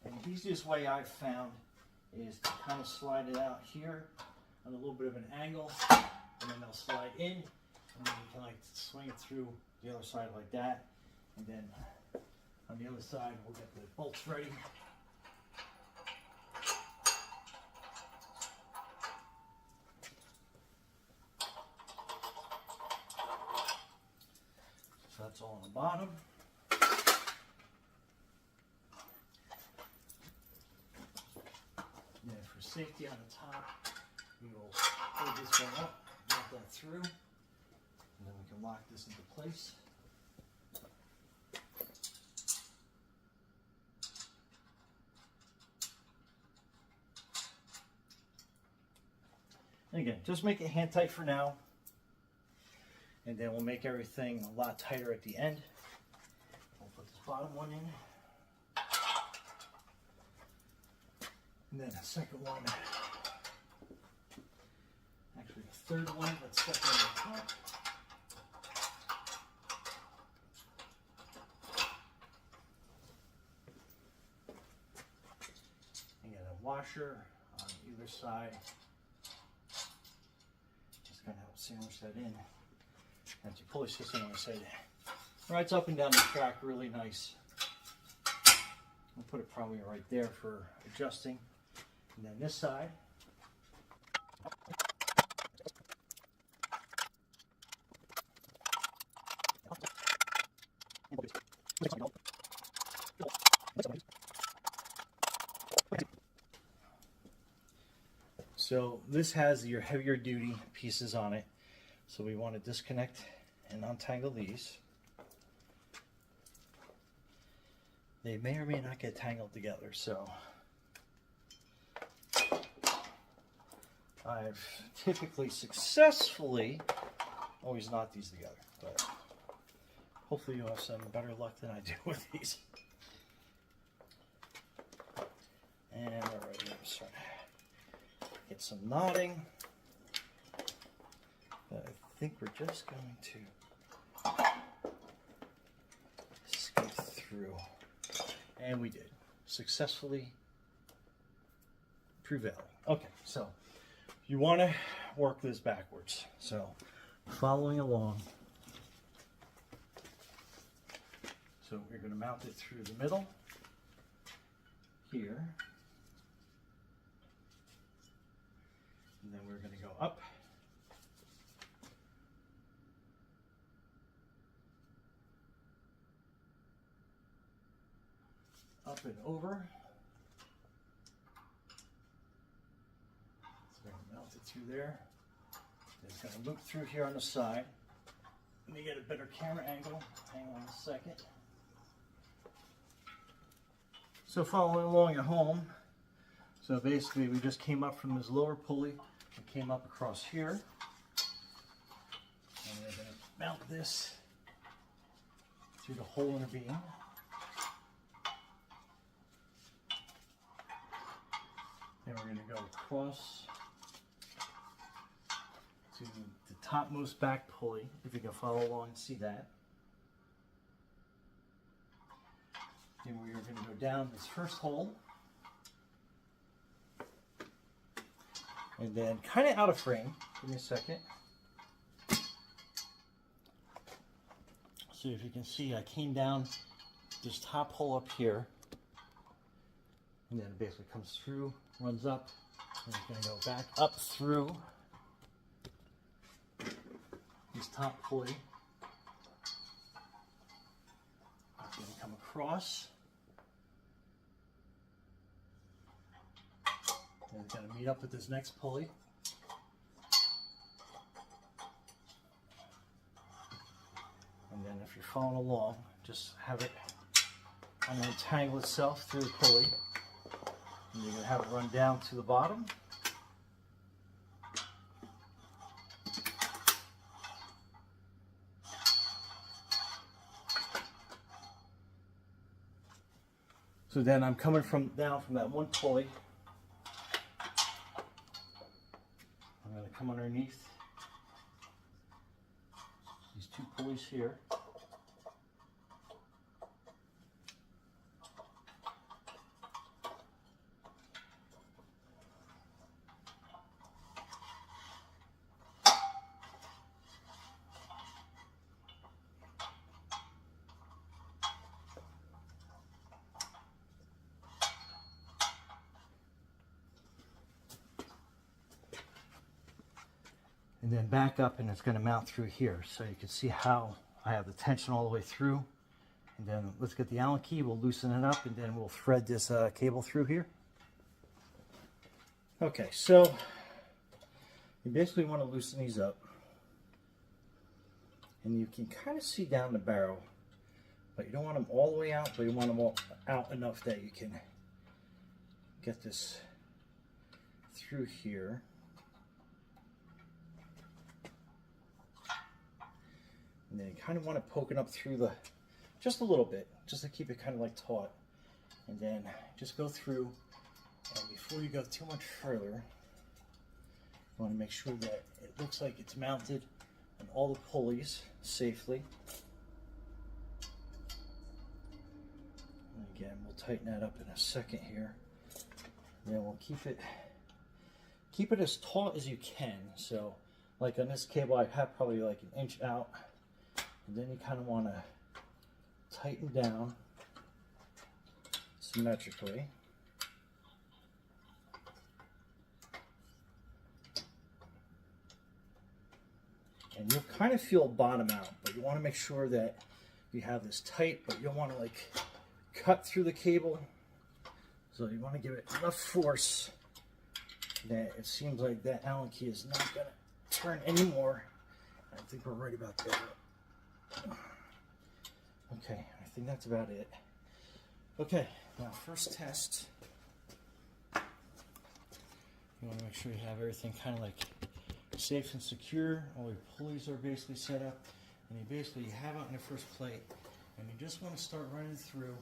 And the easiest way I've found is to kind of slide it out here on a little bit of an angle, and then they'll slide in, and then you can like swing it through the other side like that, and then on the other side we'll get the bolts ready. So that's all on the bottom. And then for safety on the top, we will pull this one up, mount that through, and then we can lock this into place. And again, just make it hand tight for now, and then we'll make everything a lot tighter at the end. We'll put this bottom one in, and then a second one, actually a third one, let's step on the top. And get a washer on either side. Just kind of help sandwich that in. That's your pulley system, like I said, rides up and down the track really nice. I'll put it probably right there for adjusting. And then this side. So this has your heavier duty pieces on it. So we want to disconnect and untangle these. They may or may not get tangled together, so I've typically successfully always knot these together, but hopefully you'll have some better luck than I do with these. And we're ready to start. Get some knotting. But I think we're just going to skip through. And we did. Successfully prevailing. Okay, so you want to work this backwards. So following along. So we're going to mount it through the middle here. And then we're going to go up. Up and over. So we're going to mount it through there. It's going to loop through here on the side. Let me get a better camera angle. Hang on a second. So following along at home, so basically we just came up from this lower pulley and came up across here. And we're going to mount this through the hole in the beam. Then we're going to go across to the topmost back pulley, if you can follow along and see that. Then we are going to go down this first hole. And then kind of out of frame, give me a second. So if you can see, I came down this top hole up here. And then it basically comes through, runs up, and it's going to go back up through this top pulley. It's going to come across. And it's going to meet up with this next pulley. And then if you're following along, just have it untangle itself through the pulley. And you're going to have it run down to the bottom. So then I'm coming down from that one pulley. I'm going to come underneath these two pulleys here. And then back up, and it's going to mount through here. So you can see how I have the tension all the way through. And then let's get the Allen key, we'll loosen it up, and then we'll thread this cable through here. Okay, so you basically want to loosen these up. And you can kind of see down the barrel, but you don't want them all the way out, but you want them all out enough that you can get this through here. And then you kind of want to poke it up through the, just a little bit, just to keep it kind of like taut. And then just go through, and before you go too much further, you want to make sure that it looks like it's mounted on all the pulleys safely. And again, we'll tighten that up in a second here. And then we'll keep it as taut as you can. So like on this cable, I have probably like an inch out. And then you kind of want to tighten down symmetrically. And you'll kind of feel bottom out, but you want to make sure that you have this tight, but you don't want to like cut through the cable. So you want to give it enough force that it seems like that Allen key is not going to turn anymore. I think we're right about there. Okay, I think that's about it. Okay, now first test. You want to make sure you have everything kind of like safe and secure. All your pulleys are basically set up, and you have it on the first plate, and you just want to start running through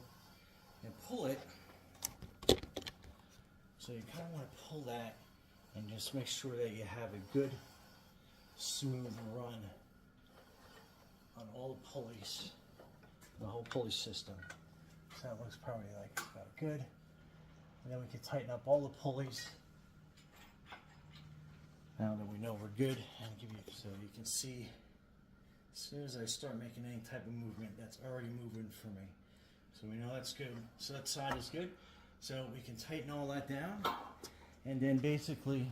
and pull it. So you kind of want to pull that and just make sure that you have a good smooth run on all the pulleys, the whole pulley system. So that looks probably like about good. And then we can tighten up all the pulleys. Now that we know we're good, and give you, so you can see as soon as I start making any type of movement, that's already moving for me. So we know that's good. So that side is good. So we can tighten all that down, and then basically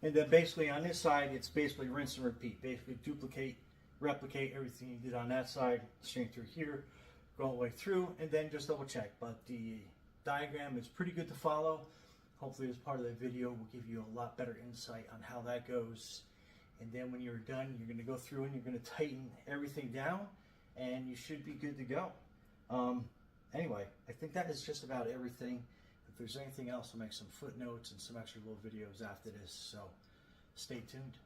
And then basically on this side, it's basically rinse and repeat. Basically replicate everything you did on that side, straight through here, go all the way through, and then just double check. But the diagram is pretty good to follow. Hopefully, as part of the video, will give you a lot better insight on how that goes. And then when you're done, you're going to go through and you're going to tighten everything down, and you should be good to go. Anyway, I think that is just about everything. If there's anything else, I'll make some footnotes and some extra little videos after this, so stay tuned.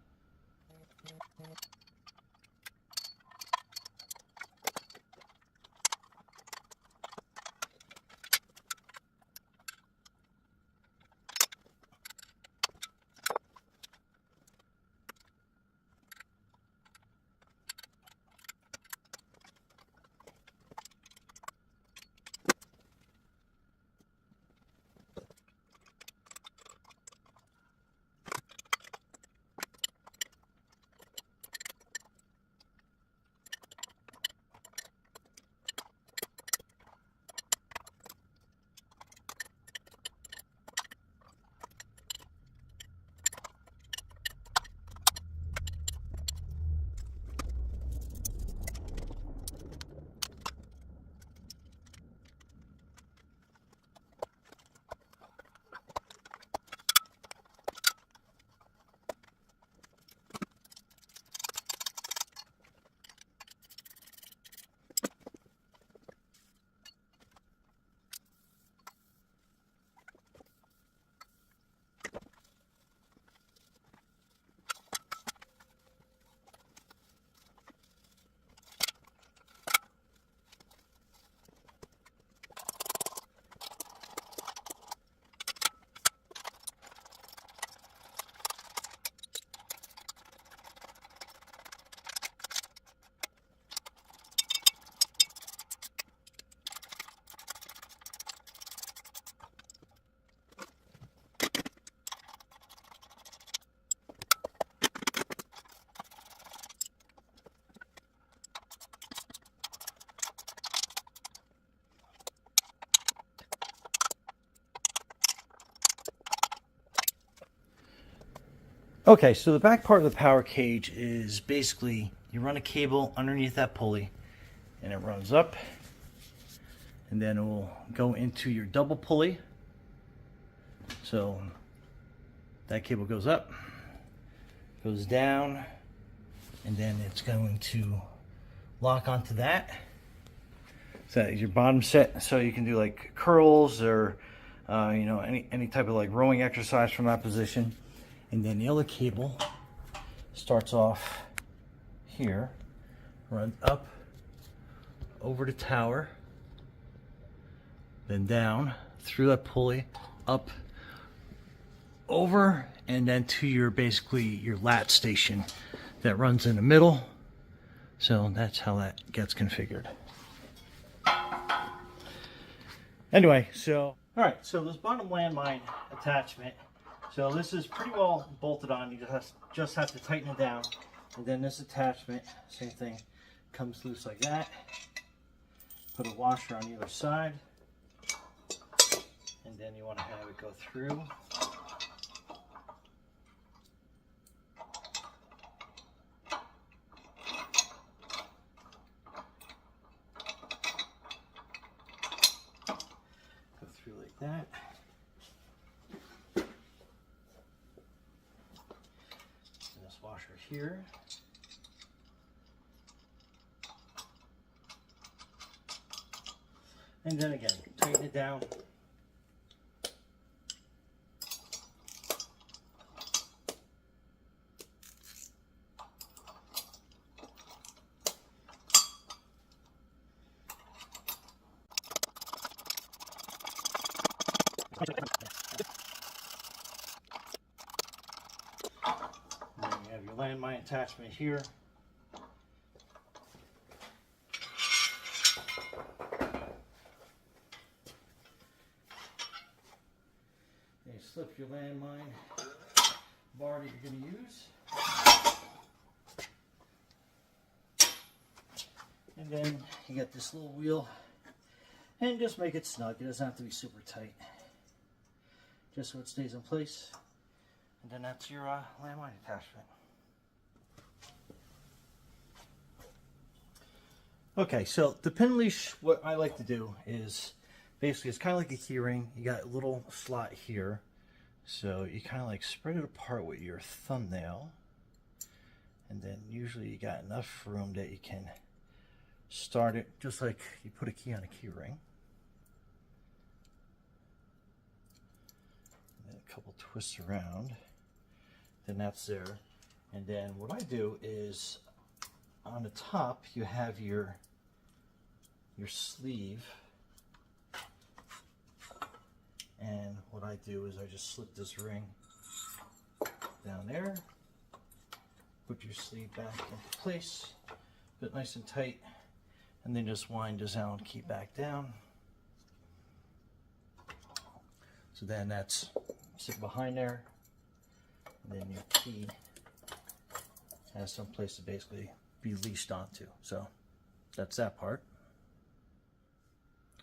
Okay, so the back part of the power cage is basically you run a cable underneath that pulley and it runs up, and then it will go into your double pulley. So that cable goes up, goes down, and then it's going to lock onto that. So that is your bottom set, so you can do like curls or you know, any type of like rowing exercise from that position. And then the other cable starts off here, runs up over the tower, then down through that pulley, up, over, and then to your basically your lat station that runs in the middle. So that's how that gets configured. Anyway, so all right, so this bottom landmine attachment. So this is pretty well bolted on. You just have to tighten it down. And then this attachment, same thing, comes loose like that. Put a washer on either side. And then you want to have it go through. Go through like that. Washer here. And then again, tighten it down. Have your landmine attachment here. And you slip your landmine bar that you're going to use. And then you get this little wheel, and just make it snug. It doesn't have to be super tight, just so it stays in place. And then that's your landmine attachment. Okay, so the pin leash, what I like to do is basically it's kind of like a key ring. You got a little slot here. So you kind of like spread it apart with your thumbnail. And then usually you got enough room that you can start it just like you put a key on a key ring. And then a couple twists around. Then that's there. And then what I do is on the top you have your sleeve. And what I do is I just slip this ring down there, put your sleeve back into place, put it nice and tight, and then just wind this out and keep back down. So then that's sitting behind there, and then your key has some place to basically be leashed onto. So that's that part.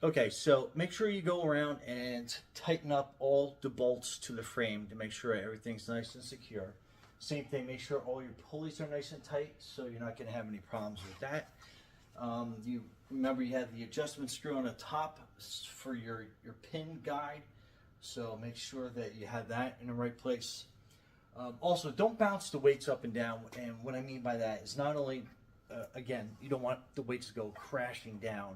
Okay, so make sure you go around and tighten up all the bolts to the frame to make sure everything's nice and secure. Same thing, make sure all your pulleys are nice and tight so you're not going to have any problems with that. You remember you have the adjustment screw on the top for your pin guide, so make sure that you have that in the right place. Also, don't bounce the weights up and down, and what I mean by that is not only, again, you don't want the weights to go crashing down.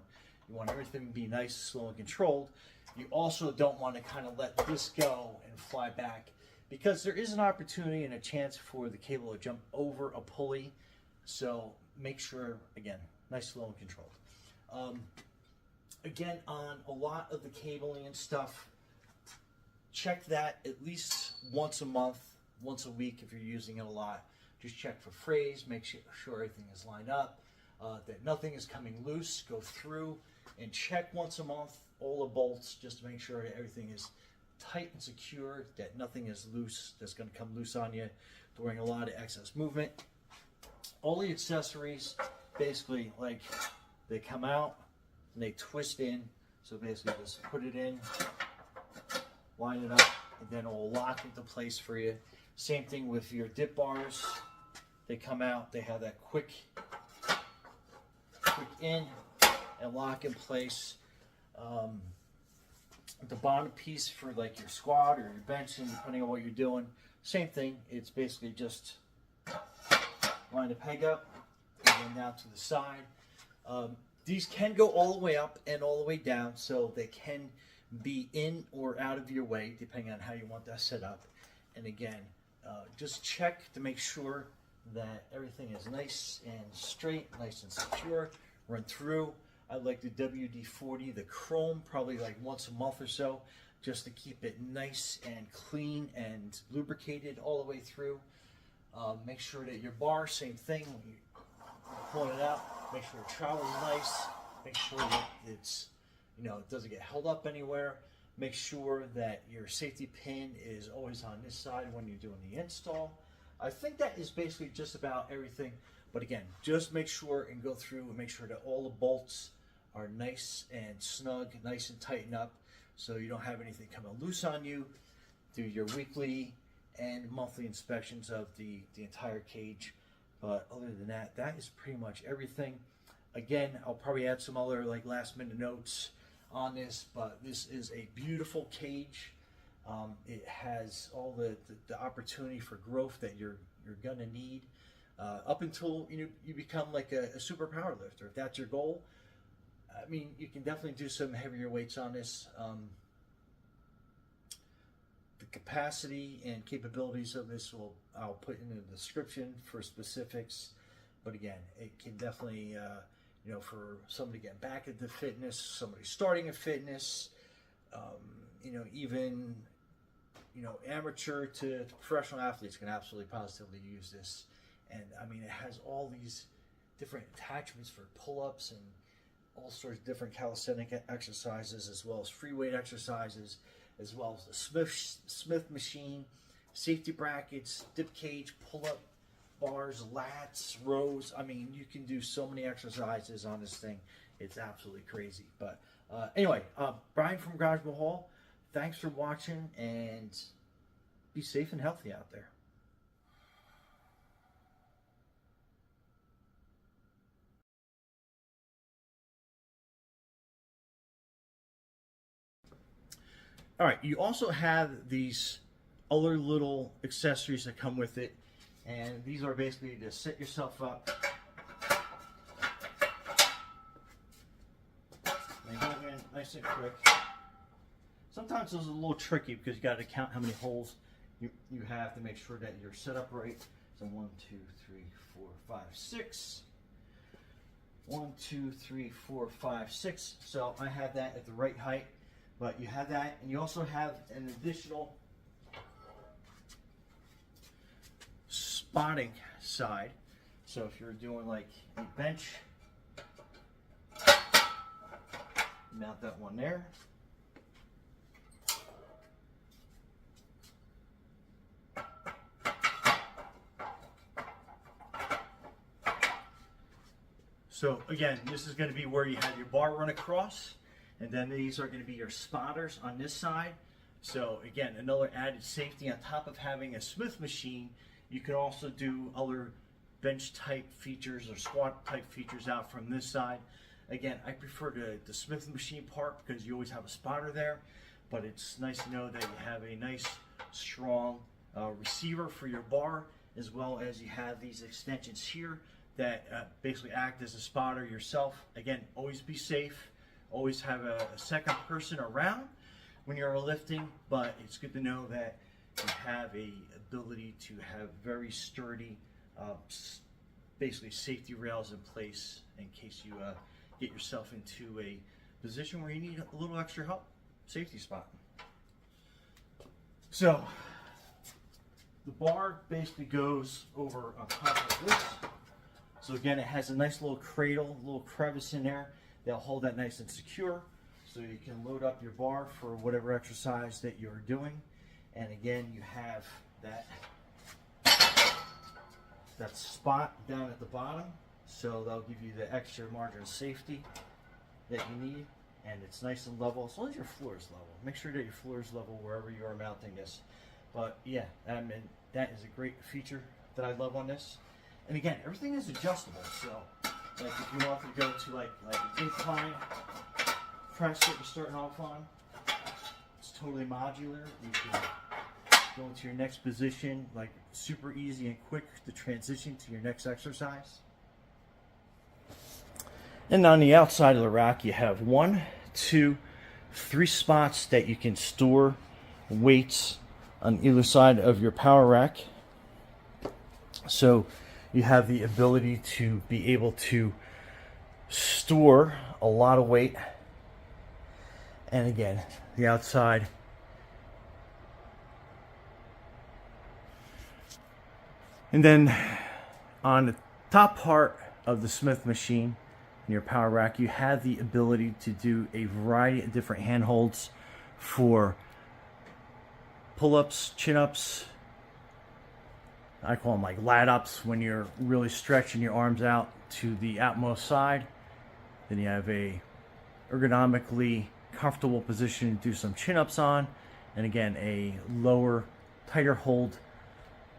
You want everything to be nice, slow, and controlled. You also don't want to kind of let this go and fly back, because there is an opportunity and a chance for the cable to jump over a pulley. So make sure, again, nice, slow, and controlled. Again, on a lot of the cabling and stuff, check that at least once a month, once a week if you're using it a lot. Just check for frays, make sure everything is lined up, that nothing is coming loose. Go through and check once a month all the bolts just to make sure that everything is tight and secure, that nothing is loose that's going to come loose on you during a lot of excess movement. All the accessories basically, like, they come out and they twist in, so basically just put it in, line it up, and then it will lock into place for you. Same thing with your dip bars. They come out, they have that quick in and lock in place. The bottom piece for like your squat or your bench, and depending on what you're doing, same thing. It's basically just line the peg up and then down to the side. These can go all the way up and all the way down, so they can be in or out of your way depending on how you want that set up. And again, just check to make sure that everything is nice and straight, nice and secure. Run through. I like the WD-40, the chrome, probably like once a month or so, just to keep it nice and clean and lubricated all the way through. Make sure that your bar, same thing, when you're pulling it out, make sure the trowel is nice, make sure that it's, it doesn't get held up anywhere. Make sure that your safety pin is always on this side when you're doing the install. I think that is basically just about everything. But again, just make sure and go through and make sure that all the bolts are nice and snug, nice and tightened up, so you don't have anything coming loose on you. Do your weekly and monthly inspections of the entire cage. But other than that, that is pretty much everything. Again, I'll probably add some other like last minute notes on this, but this is a beautiful cage. It has all the opportunity for growth that you're gonna need up until you become like a super power lifter. If that's your goal, I mean, you can definitely do some heavier weights on this. The capacity and capabilities of this I'll put in the description for specifics. But again, it can definitely for somebody getting back into fitness, somebody starting in fitness, even amateur to professional athletes can absolutely positively use this. And I mean, it has all these different attachments for pull-ups and all sorts of different calisthenic exercises, as well as free weight exercises, as well as the Smith machine, safety brackets, dip cage, pull-up bars, lats, rows. I mean, you can do so many exercises on this thing. It's absolutely crazy. But anyway, Brian from Garage Mahal, thanks for watching, and be safe and healthy out there. All right, you also have these other little accessories that come with it, and these are basically to set yourself up. They go in nice and quick. Sometimes those are a little tricky because you got to count how many holes you have to make sure that you're set up right. So 1, 2, 3, 4, 5, 6. 1, 2, 3, 4, 5, 6. So I have that at the right height. But you have that, and you also have an additional spotting side. So if you're doing like a bench, mount that one there. So again, this is going to be where you have your bar run across. And then these are going to be your spotters on this side. So again, another added safety on top of having a Smith machine. You can also do other bench type features or squat type features out from this side. Again, I prefer the Smith machine part because you always have a spotter there. But it's nice to know that you have a nice, strong receiver for your bar, as well as you have these extensions here that basically act as a spotter yourself. Again, always be safe. Always have a second person around when you're lifting, but it's good to know that you have a ability to have very sturdy, basically safety rails in place in case you get yourself into a position where you need a little extra help, safety spot. So the bar basically goes over on top of this. So again, it has a nice little cradle, little crevice in there. They'll hold that nice and secure, so you can load up your bar for whatever exercise that you're doing. And again, you have that spot down at the bottom, so that'll give you the extra margin of safety that you need. And it's nice and level, as long as your floor is level. Make sure that your floor is level wherever you are mounting this. But yeah, I mean, that is a great feature that I love on this. And again, everything is adjustable, so like if you want to go to like an incline press that you're starting off on, it's totally modular. You can go into your next position, like super easy and quick to transition to your next exercise. And on the outside of the rack, you have 1, 2, 3 spots that you can store weights on either side of your power rack. So you have the ability to be able to store a lot of weight. And again, the outside. And then on the top part of the Smith machine, in your power rack, you have the ability to do a variety of different handholds for pull-ups, chin-ups. I call them like lat-ups when you're really stretching your arms out to the outmost side. Then you have a ergonomically comfortable position to do some chin-ups on. And again, a lower, tighter hold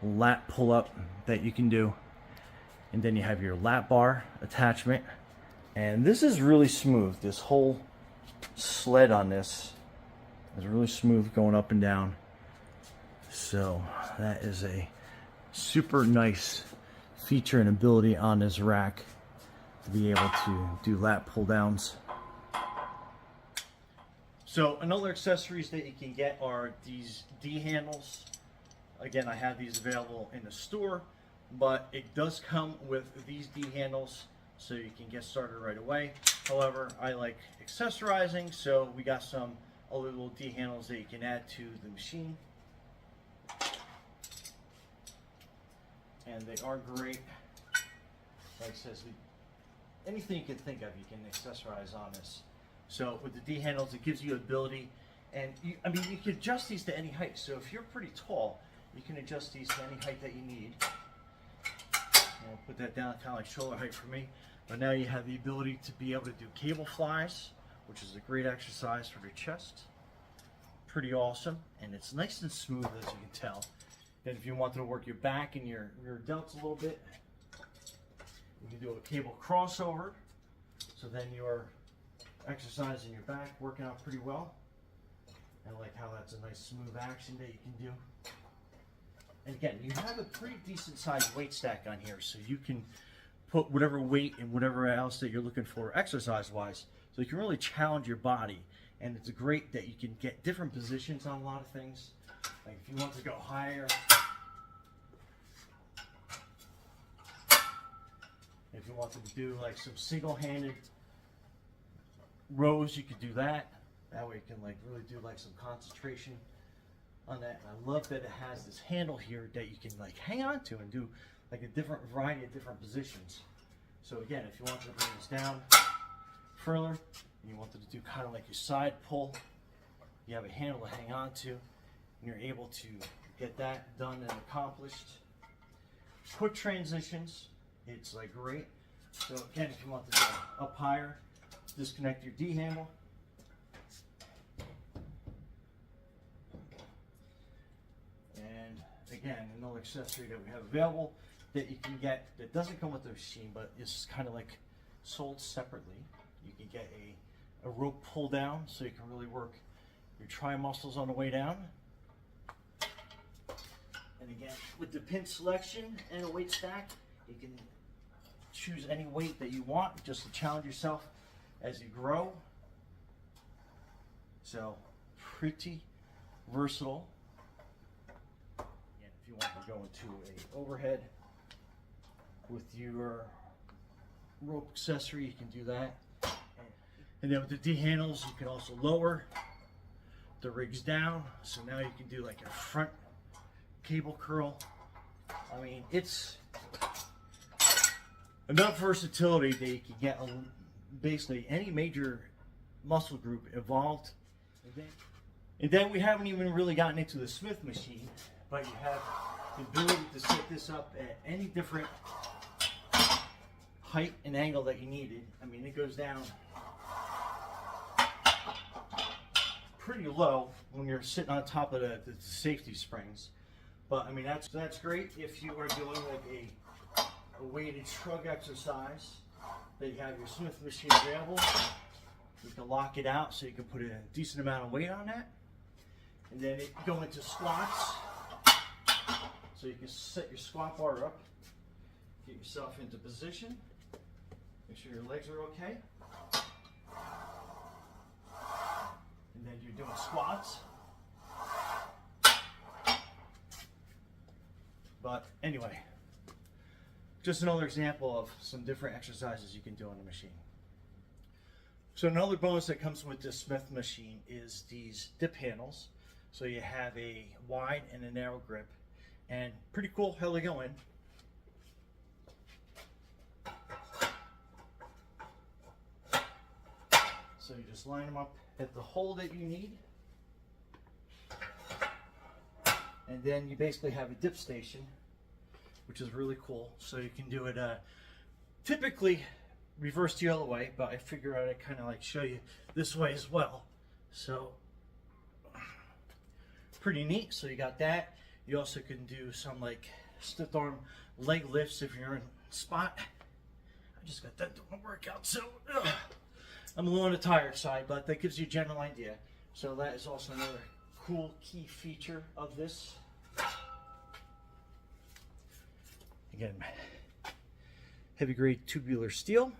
lat pull-up that you can do. And then you have your lat bar attachment. And this is really smooth. This whole sled on this is really smooth going up and down. So that is a super nice feature and ability on this rack to be able to do lat pull downs. So another accessories that you can get are these D handles. Again, I have these available in the store, but it does come with these D handles so you can get started right away. However, I like accessorizing, so we got some other little D handles that you can add to the machine. And they are great. Like I said, anything you can think of, you can accessorize on this. So with the D handles, it gives you ability, and you can adjust these to any height. So if you're pretty tall, you can adjust these to any height that you need. I'll put that down kind of like shoulder height for me. But now you have the ability to be able to do cable flies, which is a great exercise for your chest. pretty awesome, and it's nice and smooth, as you can tell. And if you wanted to work your back and your delts a little bit, you can do a cable crossover, so then you're exercising your back, working out pretty well. I like how that's a nice smooth action that you can do. And again, you have a pretty decent sized weight stack on here, so you can put whatever weight and whatever else that you're looking for exercise wise, so you can really challenge your body. And it's great that you can get different positions on a lot of things. Like if you want to go higher, if you wanted to do like some single-handed rows, you could do that. That way you can like really do like some concentration on that. And I love that it has this handle here that you can like hang on to and do like a different variety of different positions. So again, if you wanted to bring this down further and you wanted to do kind of like your side pull, you have a handle to hang on to, and you're able to get that done and accomplished. Quick transitions, it's like great. So again, if you want to go up higher, disconnect your D handle. And again, another accessory that we have available that you can get that doesn't come with the machine, but is kind of like sold separately. You can get a rope pull down, so you can really work your tri muscles on the way down. And again, with the pin selection and a weight stack, you can choose any weight that you want just to challenge yourself as you grow. So pretty versatile. And if you want to go into a overhead with your rope accessory, you can do that. And then with the D handles, you can also lower the rigs down. So now you can do like a front cable curl. I mean, it's enough versatility that you can get basically any major muscle group involved. And then we haven't even really gotten into the Smith machine, but you have the ability to set this up at any different height and angle that you needed. I mean, it goes down pretty low when you're sitting on top of the safety springs. But I mean, that's great if you are doing like a weighted shrug exercise, that you have your Smith machine available. You can lock it out so you can put a decent amount of weight on that. And then it can go into squats, so you can set your squat bar up, get yourself into position, make sure your legs are okay. And then you're doing squats. But anyway, just another example of some different exercises you can do on the machine. So another bonus that comes with this Smith machine is these dip handles. So you have a wide and a narrow grip, and pretty cool how they go in. So you just line them up at the hole that you need, and then you basically have a dip station, which is really cool. So you can do it typically reverse the other way, but I figure I'd kind of like show you this way as well. So pretty neat. So you got that. You also can do some like stiff arm leg lifts if you're in spot. I just got done doing a workout, so I'm a little on the tired side, but that gives you a general idea. So that is also another cool key feature of this. Again, heavy grade tubular steel,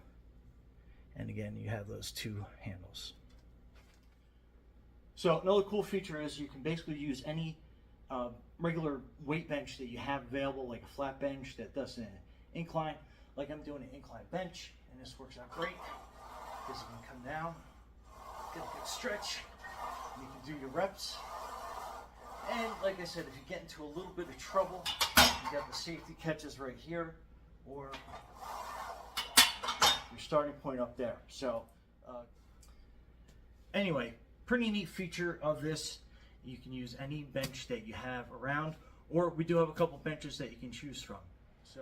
and again you have those two handles. So another cool feature is you can basically use any regular weight bench that you have available, like a flat bench that does an incline. Like I'm doing an incline bench, and this works out great because you can come down, get a good stretch, and you can do your reps. And like I said, if you get into a little bit of trouble, you got the safety catches right here, or your starting point up there. So anyway, pretty neat feature of this. You can use any bench that you have around, or we do have a couple benches that you can choose from. So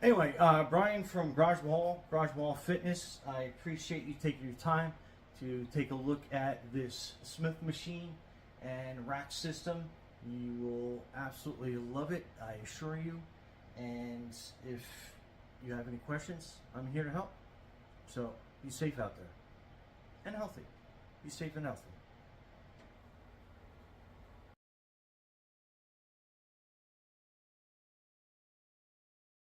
anyway, Brian from Garage Wall Fitness, I appreciate you taking your time to take a look at this Smith machine and rack system. You will absolutely love it, I assure you. And if you have any questions, I'm here to help. So be safe out there and healthy. Be safe and healthy.